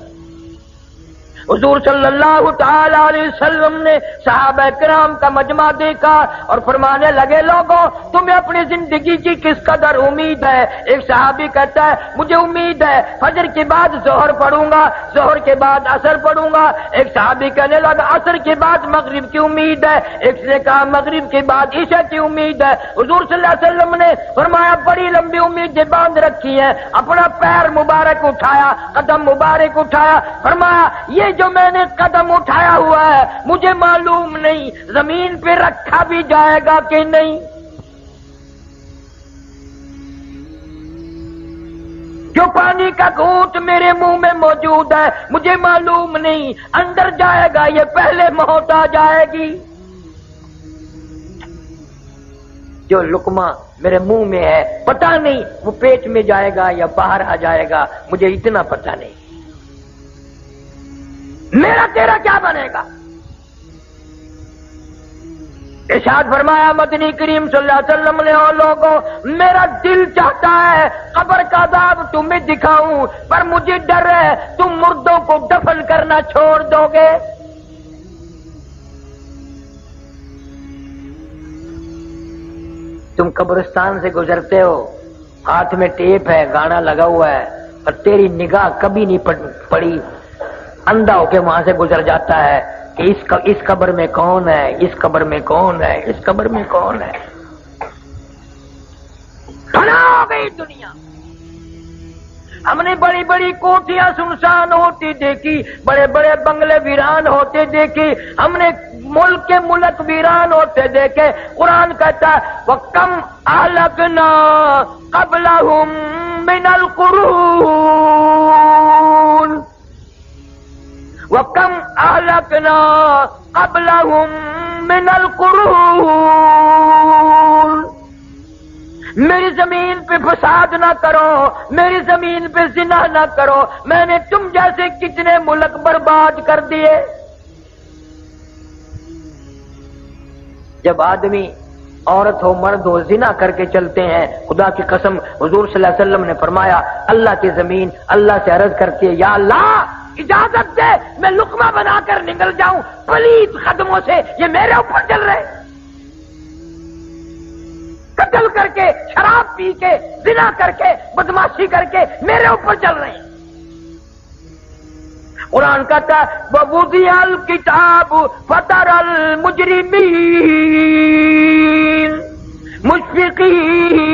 حضور صلی اللہ تعالی علیہ وسلم نے صحابہ کرام کا مجمع دیکھا اور فرمانے لگے لوگوں تمہیں اپنی زندگی کی کس قدر امید ہے؟ ایک صحابی کہتا ہے مجھے امید ہے فجر کے بعد ظہر پڑھوں گا، ظہر کے بعد عصر پڑھوں گا۔ ایک صحابی کہنے لگا عصر کے بعد مغرب کی امید ہے، ایک نے کہا مغرب کے بعد عشاء کی امید ہے۔ حضور صلی اللہ علیہ وسلم نے فرمایا بڑی لمبی امیدیں باندھ رکھی ہیں، اپنا پیر مبارک اٹھایا، قدم مبارک اٹھایا، فرمایا یہ جو میں نے قدم اٹھایا ہوا ہے مجھے معلوم نہیں زمین پہ رکھا بھی جائے گا کہ نہیں۔ جو پانی کا گھونٹ میرے منہ میں موجود ہے مجھے معلوم نہیں اندر جائے گا یہ پہلے موت آ جائے گی۔ جو لقمہ میرے منہ میں ہے پتہ نہیں وہ پیٹ میں جائے گا یا باہر آ جائے گا، مجھے اتنا پتہ نہیں، میرا تیرا کیا بنے گا؟ ارشاد فرمایا مدنی کریم صلی اللہ علیہ وسلم نے اور لوگوں میرا دل چاہتا ہے قبر کا عذاب تمہیں دکھاؤں پر مجھے ڈر ہے تم مردوں کو دفن کرنا چھوڑ دو گے۔ تم قبرستان سے گزرتے ہو، ہاتھ میں ٹیپ ہے، گانا لگا ہوا ہے اور تیری نگاہ کبھی نہیں پڑی، اندھا ہو کے وہاں سے گزر جاتا ہے کہ اس قبر میں کون ہے، اس قبر میں کون ہے، اس قبر میں کون ہے۔ فنا ہو گئی دنیا۔ ہم نے بڑی بڑی کوٹیاں سنسان ہوتی دیکھی، بڑے بڑے بنگلے ویران ہوتے دیکھی، ہم نے ملک کے ملک ویران ہوتے دیکھے۔ قرآن کہتا ہے وَكَمْ أَهْلَكْنَا قَبْلَهُمْ مِنَ الْقُرُونِ وَكَمْ أَهْلَكْنَا قَبْلَهُمْ مِنَ الْقُرُونِ۔ میری زمین پہ فساد نہ کرو، میری زمین پہ زنا نہ کرو، میں نے تم جیسے کتنے ملک برباد کر دیے۔ جب آدمی عورت ہو مرد ہو زنا کر کے چلتے ہیں، خدا کی قسم حضور صلی اللہ علیہ وسلم نے فرمایا اللہ کی زمین اللہ سے عرض کرتی ہے یا اللہ اجازت دے میں لقمہ بنا کر نکل جاؤں پلیت قدموں سے، یہ میرے اوپر چل رہے، قتل کر کے شراب پی کے زنا کر کے بدماشی کر کے میرے اوپر چل رہے ہیں۔ قرآن کہتا ہے وَوُضِعَ الْكِتَابُ فَتَرَى الْمُجْرِمِينَ مُشْفِقِينَ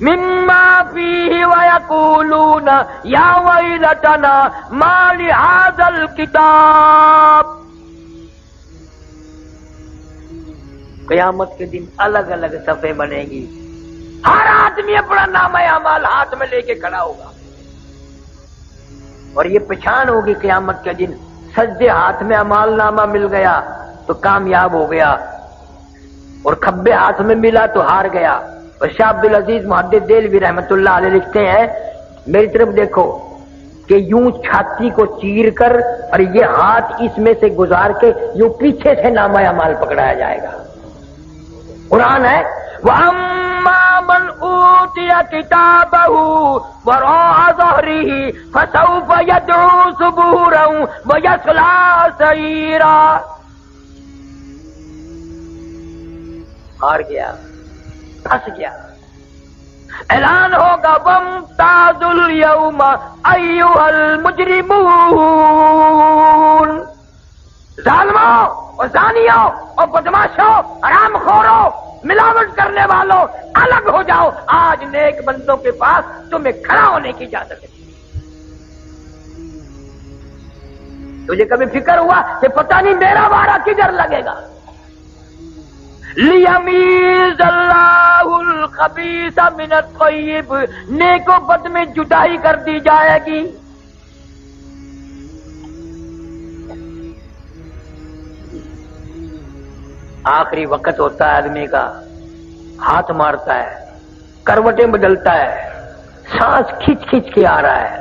مِمَّا فِيهِ وَيَقُولُونَ يَا وَيْلَتَنَا مَا لِهَذَا الْكِتَابِ۔ قیامت کے دن الگ الگ صفحے بنے گی، ہر آدمی اپنا نامہ اعمال ہاتھ میں لے کے کھڑا ہوگا اور یہ پہچان ہوگی قیامت کے دن، سجدے ہاتھ میں اعمال نامہ مل گیا تو کامیاب ہو گیا، اور کھبے ہاتھ میں ملا تو ہار گیا۔ اور شاہ عبدالعزیز محدث دہلوی رحمۃ اللہ علیہ لکھتے ہیں، میری طرف دیکھو کہ یوں چھاتی کو چیر کر اور یہ ہاتھ اس میں سے گزار کے یوں پیچھے سے نامہ اعمال پکڑایا جائے گا۔ قرآن ہے وَأَمَّا مَنْ أُوتِيَ كِتَابَهُ وَرَاءَ ظَهْرِهِ فَسَوْفَ يَدْعُو ثُبُورًا وَيَصْلَىٰ سَعِيرًا۔ ہار گیا، پھنس گیا، اعلان ہوگا وَامْتَازُوا الْيَوْمَ أَيُّهَا الْمُجْرِمُونَ، ظالموں اور زانیوں اور بدماشوں، حرام خوروں، ملاوٹ کرنے والوں، الگ ہو جاؤ، آج نیک بندوں کے پاس تمہیں کھڑا ہونے کی اجازت ہے۔ تجھے کبھی فکر ہوا کہ پتہ نہیں میرا وارہ کدھر لگے گا؟ لیمیز اللہ الخبیث من الطیب، نیک و بد میں جدائی کر دی جائے گی۔ آخری وقت ہوتا ہے آدمی کا، ہاتھ مارتا ہے، کروٹیں بدلتا ہے، سانس کھچ کھچ کے آ رہا ہے۔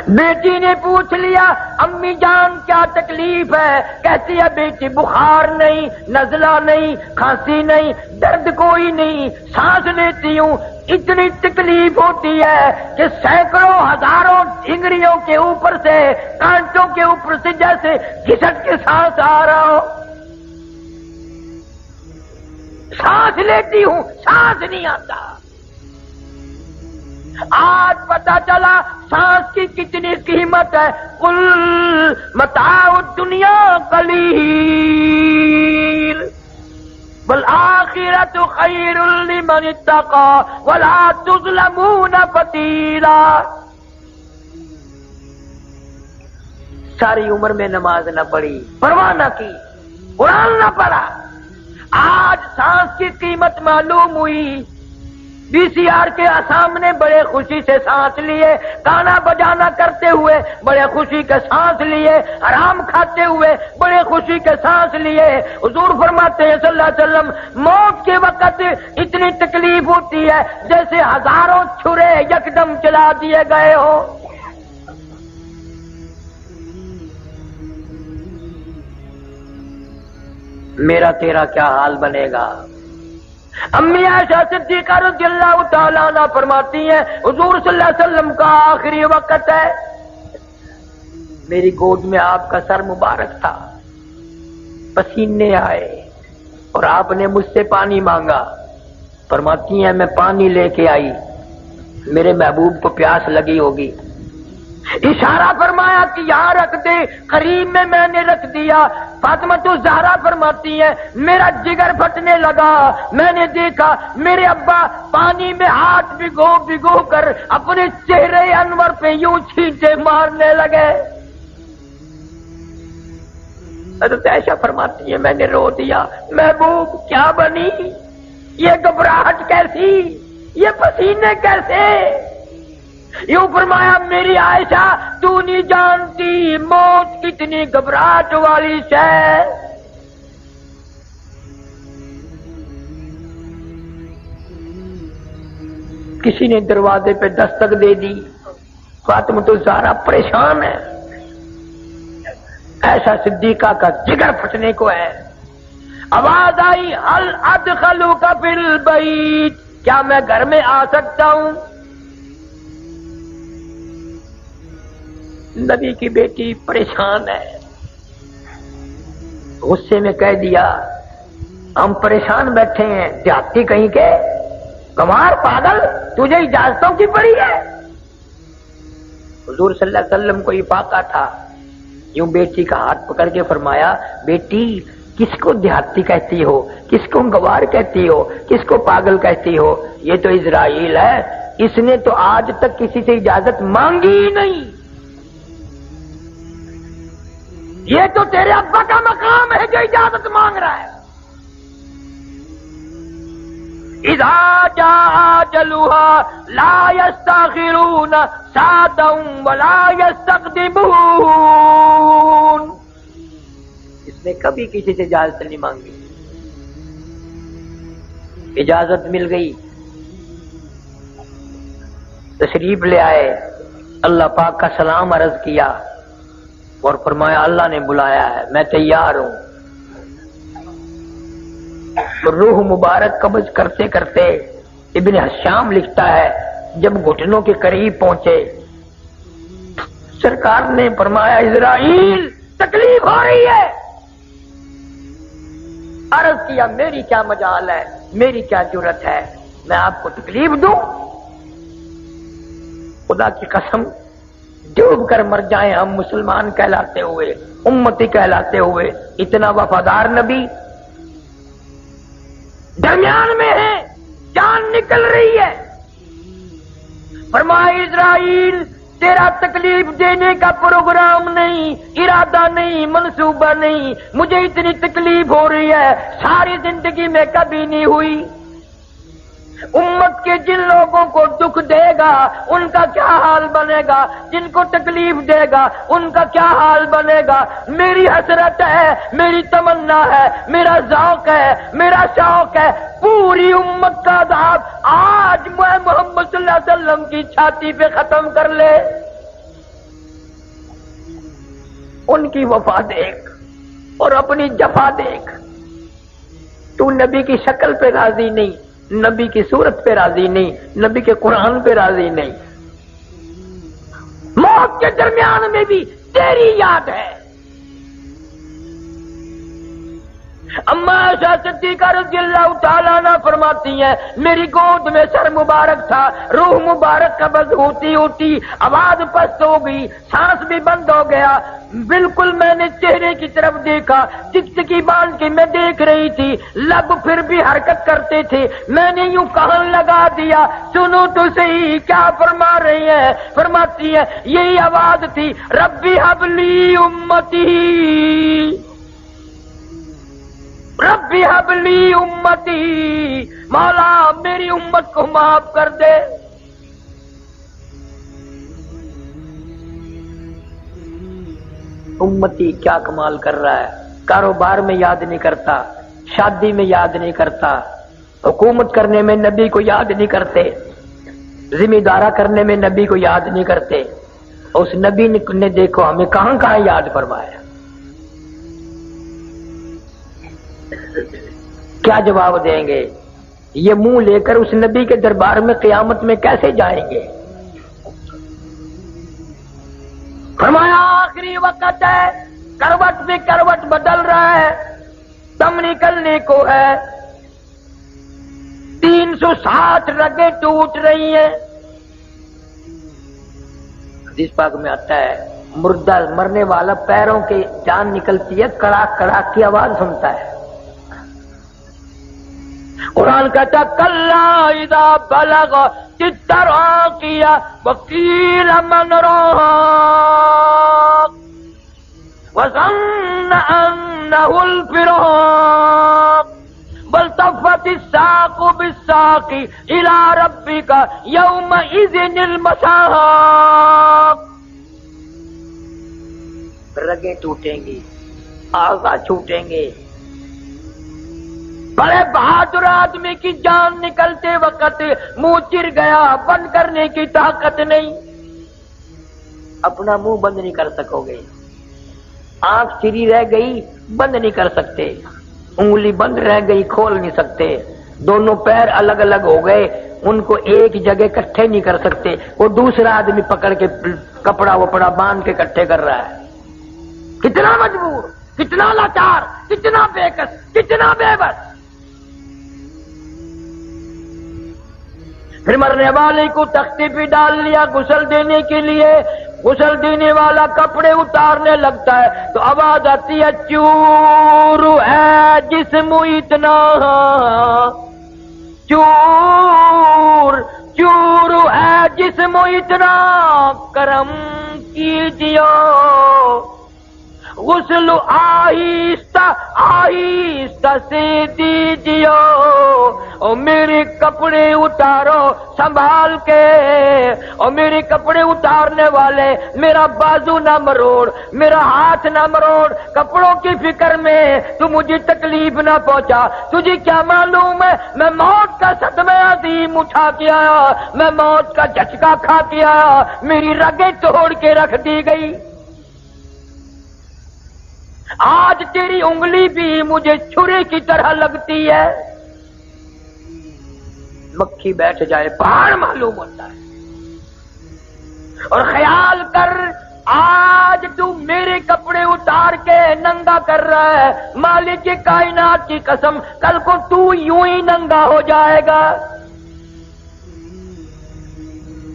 بیٹی نے پوچھ لیا امی جان کیا تکلیف ہے؟ کہتی ہے بیٹی بخار نہیں، نزلہ نہیں، کھانسی نہیں، درد کوئی نہیں، سانس لیتی ہوں، اتنی تکلیف ہوتی ہے کہ سینکڑوں ہزاروں ڈھنگریوں کے اوپر سے، کانٹوں کے اوپر سے جیسے گھسٹ کے سانس آ رہا ہو، سانس لیتی ہوں، سانس نہیں آتا۔ آج پتا چلا سانس کی کتنی قیمت ہے۔ قل متاع الدنیا قلیل والآخرۃ خیر لمن اتقى ولا تظلمون فتیلا۔ ساری عمر میں نماز نہ پڑھی، پرواہ نہ کی، قرآن نہ پڑھا، آج سانس کی قیمت معلوم ہوئی۔ بی سی آر کے سامنے بڑے خوشی سے سانس لیے، گانا بجانا کرتے ہوئے بڑے خوشی کے سانس لیے، حرام کھاتے ہوئے بڑے خوشی کے سانس لیے۔ حضور فرماتے ہیں صلی اللہ علیہ وسلم موت کے وقت اتنی تکلیف ہوتی ہے جیسے ہزاروں چھرے یکدم چلا دیے گئے ہو۔ میرا تیرا کیا حال بنے گا؟ امی عائشہ صدیقہ رضی اللہ تعالیٰ عنہ فرماتی ہیں حضور صلی اللہ علیہ وسلم کا آخری وقت ہے، میری گود میں آپ کا سر مبارک تھا، پسینے آئے اور آپ نے مجھ سے پانی مانگا۔ فرماتی ہیں میں پانی لے کے آئی، میرے محبوب کو پیاس لگی ہوگی، اشارہ فرمایا کہ یہاں رکھ دے، قریب میں نے رکھ دیا۔ فاطمہ الزہرا فرماتی ہے میرا جگر پھٹنے لگا، میں نے دیکھا میرے ابا پانی میں ہاتھ بھگو بھگو کر اپنے چہرے انور پہ یوں چھینٹے مارنے لگے۔ حضرت عائشہ فرماتی ہے میں نے رو دیا، محبوب کیا بنی، یہ گھبراہٹ کیسی، یہ پسینے کیسے؟ یوں فرمایا میری عائشہ تو نہیں جانتی موت کتنی گھبراہٹ والی ہے۔ کسی نے دروازے پہ دستک دے دی، فاطمہ الزہرا پریشان ہے، ایسا صدیقہ کا جگر پھٹنے کو ہے۔ آواز آئی هل ادخلوک فی البیت، کیا میں گھر میں آ سکتا ہوں؟ نبی کی بیٹی پریشان ہے، غصے میں کہہ دیا ہم پریشان بیٹھے ہیں، دیہاتی کہیں کے، کمار پاگل، تجھے اجازتوں کی پڑی ہے؟ حضور صلی اللہ علیہ وسلم کو افاقہ تھا، یوں بیٹی کا ہاتھ پکڑ کے فرمایا بیٹی کس کو دیہاتی کہتی ہو، کس کو گوار کہتی ہو، کس کو پاگل کہتی ہو؟ یہ تو اسرائیل ہے، اس نے تو آج تک کسی سے اجازت مانگی ہی نہیں، یہ تو تیرے ابا کا مقام ہے جو اجازت مانگ رہا ہے۔ اذا جاء اجلها لا يستأخرون ساعة ولا يستقدمون. اس نے کبھی کسی سے اجازت نہیں مانگی. اجازت مل گئی، تشریف لے آئے، اللہ پاک کا سلام عرض کیا اور فرمایا اللہ نے بلایا ہے، میں تیار ہوں. روح مبارک قبض کرتے کرتے ابن حشام لکھتا ہے جب گھٹنوں کے قریب پہنچے سرکار نے فرمایا اسرائیل تکلیف ہو رہی ہے. عرض کیا میری کیا مجال ہے، میری کیا جرت ہے، میں آپ کو تکلیف دوں؟ خدا کی قسم ڈوب کر مر جائیں ہم مسلمان کہلاتے ہوئے، امتی کہلاتے ہوئے. اتنا وفادار نبی درمیان میں ہے، جان نکل رہی ہے. فرمایا اسرائیل تیرا تکلیف دینے کا پروگرام نہیں، ارادہ نہیں، منصوبہ نہیں، مجھے اتنی تکلیف ہو رہی ہے ساری زندگی میں کبھی نہیں ہوئی. امت کے جن لوگوں کو دکھ دے گا ان کا کیا حال بنے گا، جن کو تکلیف دے گا ان کا کیا حال بنے گا. میری حسرت ہے، میری تمنا ہے، میرا ذوق ہے، میرا شوق ہے پوری امت کا عذاب آج میں محمد صلی اللہ علیہ وسلم کی چھاتی پہ ختم کر لے. ان کی وفا دیکھ اور اپنی جفا دیکھ. تو نبی کی شکل پہ راضی نہیں، نبی کی صورت پہ راضی نہیں، نبی کے قرآن پہ راضی نہیں. موت کے درمیان میں بھی تیری یاد ہے. اما عائشہ صدیقہ رضی اللہ تعالیٰ عنہ فرماتی ہیں میری گود میں سر مبارک تھا، روح مبارک قبض ہوتی ہوتی آواز پست ہو گئی، سانس بھی بند ہو گیا. بالکل میں نے چہرے کی طرف دیکھا، ٹکٹکی باندھ کے میں دیکھ رہی تھی، لب پھر بھی حرکت کرتے تھے. میں نے یوں کہن لگا دیا سنو تو صحیح کیا فرما رہی ہیں. فرماتی ہیں یہی آواز تھی ربی حبلی امتی، ربی حبلی امتی، مولا میری امت کو معاف کر دے. امتی کیا کمال کر رہا ہے، کاروبار میں یاد نہیں کرتا، شادی میں یاد نہیں کرتا، حکومت کرنے میں نبی کو یاد نہیں کرتے، ذمہ دارہ کرنے میں نبی کو یاد نہیں کرتے. اس نبی نے دیکھو ہمیں کہاں کہاں یاد فرمایا. کیا جواب دیں گے؟ یہ منہ لے کر اس نبی کے دربار میں قیامت میں کیسے جائیں گے؟ فرمایا آخری وقت ہے، کروٹ بھی کروٹ بدل رہا ہے، دم نکلنے کو ہے، 360 رگیں ٹوٹ رہی ہیں. حدیث پاک میں آتا ہے مردہ مرنے والا پیروں کے جان نکلتی ہے، کڑاک کڑاک کی آواز سنتا ہے. قرآن کہتا کلا اذا بلغ التراقی وقیل من راق وظن انه الفراق والتفت الساق بالساق الى ربك يومئذ المساق. رگیں ٹوٹیں گی، اعضاء چھوٹیں گے. بڑے بہادر آدمی کی جان نکلتے وقت منہ چر گیا، بند کرنے کی طاقت نہیں. اپنا منہ بند نہیں کر سکو گے، آنکھ چری رہ گئی بند نہیں کر سکتے، انگلی بند رہ گئی کھول نہیں سکتے، دونوں پیر الگ الگ ہو گئے ان کو ایک جگہ کٹھے نہیں کر سکتے. وہ دوسرا آدمی پکڑ کے کپڑا وپڑا باندھ کے کٹھے کر رہا ہے. کتنا مجبور، کتنا لاچار، کتنا بےکس، کتنا بے بس. پھر مرنے والے کو تختے پہ ڈال لیا غسل دینے کے لیے. غسل دینے والا کپڑے اتارنے لگتا ہے تو آواز آتی ہے چور ہے جسم اتنا، چور چور ہے جسم اتنا، کرم کیجیے غسل آہستہ آہستہ سے دیجیے، اور میرے کپڑے اتارو سنبھال کے، اور میرے کپڑے اتارنے والے میرا بازو نہ مروڑ، میرا ہاتھ نہ مروڑ، کپڑوں کی فکر میں تو مجھے تکلیف نہ پہنچا۔ تجھے کیا معلوم ہے میں موت کا صدمہ عظیم اٹھا کے آیا، میں موت کا جھٹکا کھا کے آیا، میری رگیں توڑ کے رکھ دی گئی۔ آج تیری انگلی بھی مجھے چھری کی طرح لگتی ہے۔ مکھی بیٹھ جائے پہاڑ معلوم ہوتا ہے۔ اور خیال کر آج تو میرے کپڑے اتار کے ننگا کر رہا ہے، مالک کائنات کی قسم کل کو تو یوں ہی ننگا ہو جائے گا۔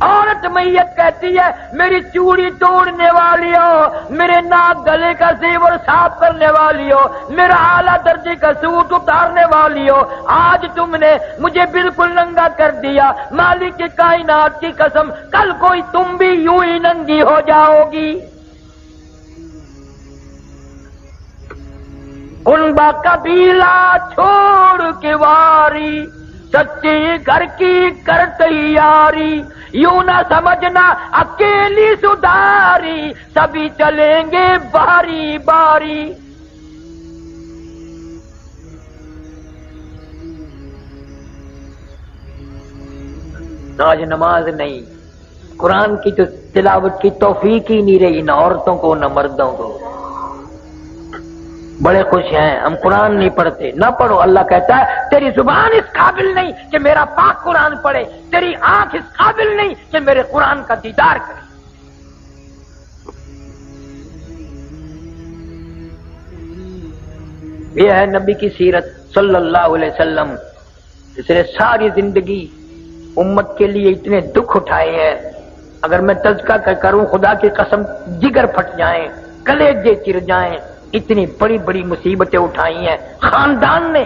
عورت میت کہتی ہے میری چوڑی توڑنے والی ہو، میرے ناک گلے کا زیور صاف کرنے والی ہو، میرا اعلیٰ درجے کا سوٹ اتارنے والی ہو، آج تم نے مجھے بالکل ننگا کر دیا، مالک کائنات کی قسم کل کوئی تم بھی یوں ہی ننگی ہو جاؤ گی۔ کنبا قبیلہ چھوڑ کے واری، سچے گھر کی کر تیاری، یوں نہ سمجھنا اکیلی سدھاری، سبھی چلیں گے باری باری۔ آج نماز نہیں، قرآن کی تو تلاوت کی توفیق ہی نہیں رہی، نہ عورتوں کو نہ مردوں کو۔ بڑے خوش ہیں ہم قرآن نہیں پڑھتے، نہ پڑھو۔ اللہ کہتا ہے تیری زبان اس قابل نہیں کہ میرا پاک قرآن پڑھے، تیری آنکھ اس قابل نہیں کہ میرے قرآن کا دیدار کرے۔ یہ ہے نبی کی سیرت صلی اللہ علیہ وسلم، جس نے ساری زندگی امت کے لیے اتنے دکھ اٹھائے ہیں، اگر میں تذکرہ کروں خدا کی قسم جگر پھٹ جائیں، کلیجے چر جائیں، اتنی بڑی بڑی مصیبتیں اٹھائی ہیں خاندان نے،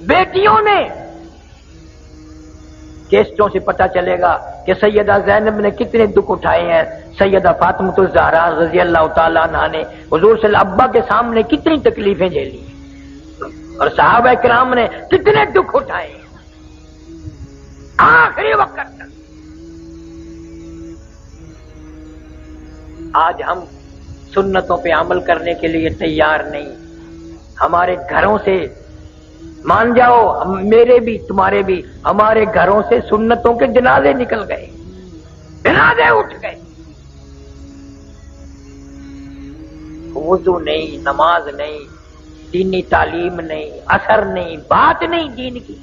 بیٹیوں نے۔ کیسٹوں سے پتہ چلے گا کہ سیدہ زینب نے کتنے دکھ اٹھائے ہیں، سیدہ فاطمہ الزہرا رضی اللہ تعالیٰ عنہا نے حضور صلی اللہ علیہ وسلم ابا کے سامنے کتنی تکلیفیں جھیلی، اور صحابہ کرام نے کتنے دکھ اٹھائے ہیں آخری وقت تک۔ آج ہم سنتوں پہ عمل کرنے کے لیے تیار نہیں، ہمارے گھروں سے مان جاؤ، میرے بھی تمہارے بھی، ہمارے گھروں سے سنتوں کے جنازے نکل گئے، جنازے اٹھ گئے۔ وضو نہیں، نماز نہیں، دینی تعلیم نہیں، اثر نہیں، بات نہیں دین کی۔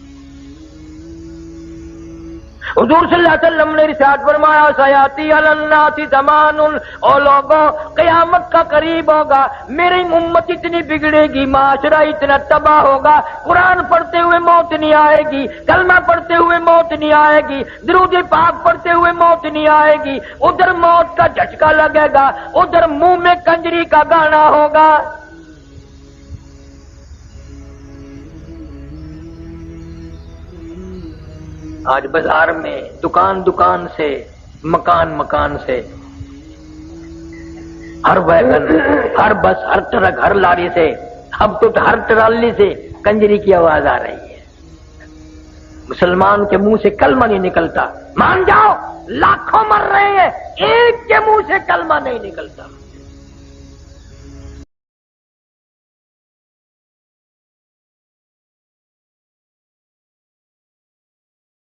حضور صلی اللہ علیہ وسلم نے ارشاد فرمایا سیاتی علی الناس زمان، او لوگوں قیامت کا قریب ہوگا، میری امت اتنی بگڑے گی، معاشرہ اتنا تباہ ہوگا، قرآن پڑھتے ہوئے موت نہیں آئے گی، کلمہ پڑھتے ہوئے موت نہیں آئے گی، درود پاک پڑھتے ہوئے موت نہیں آئے گی، ادھر موت کا جھٹکا لگے گا، ادھر منہ میں کنجری کا گانا ہوگا۔ آج بازار میں دکان دکان سے، مکان مکان سے، ہر ویگن، ہر بس، ہر ٹرک، ہر لاری سے، اب تو ہر ٹرالی سے کنجری کی آواز آ رہی ہے۔ مسلمان کے منہ سے کلمہ نہیں نکلتا، مان جاؤ لاکھوں مر رہے ہیں، ایک کے منہ سے کلمہ نہیں نکلتا۔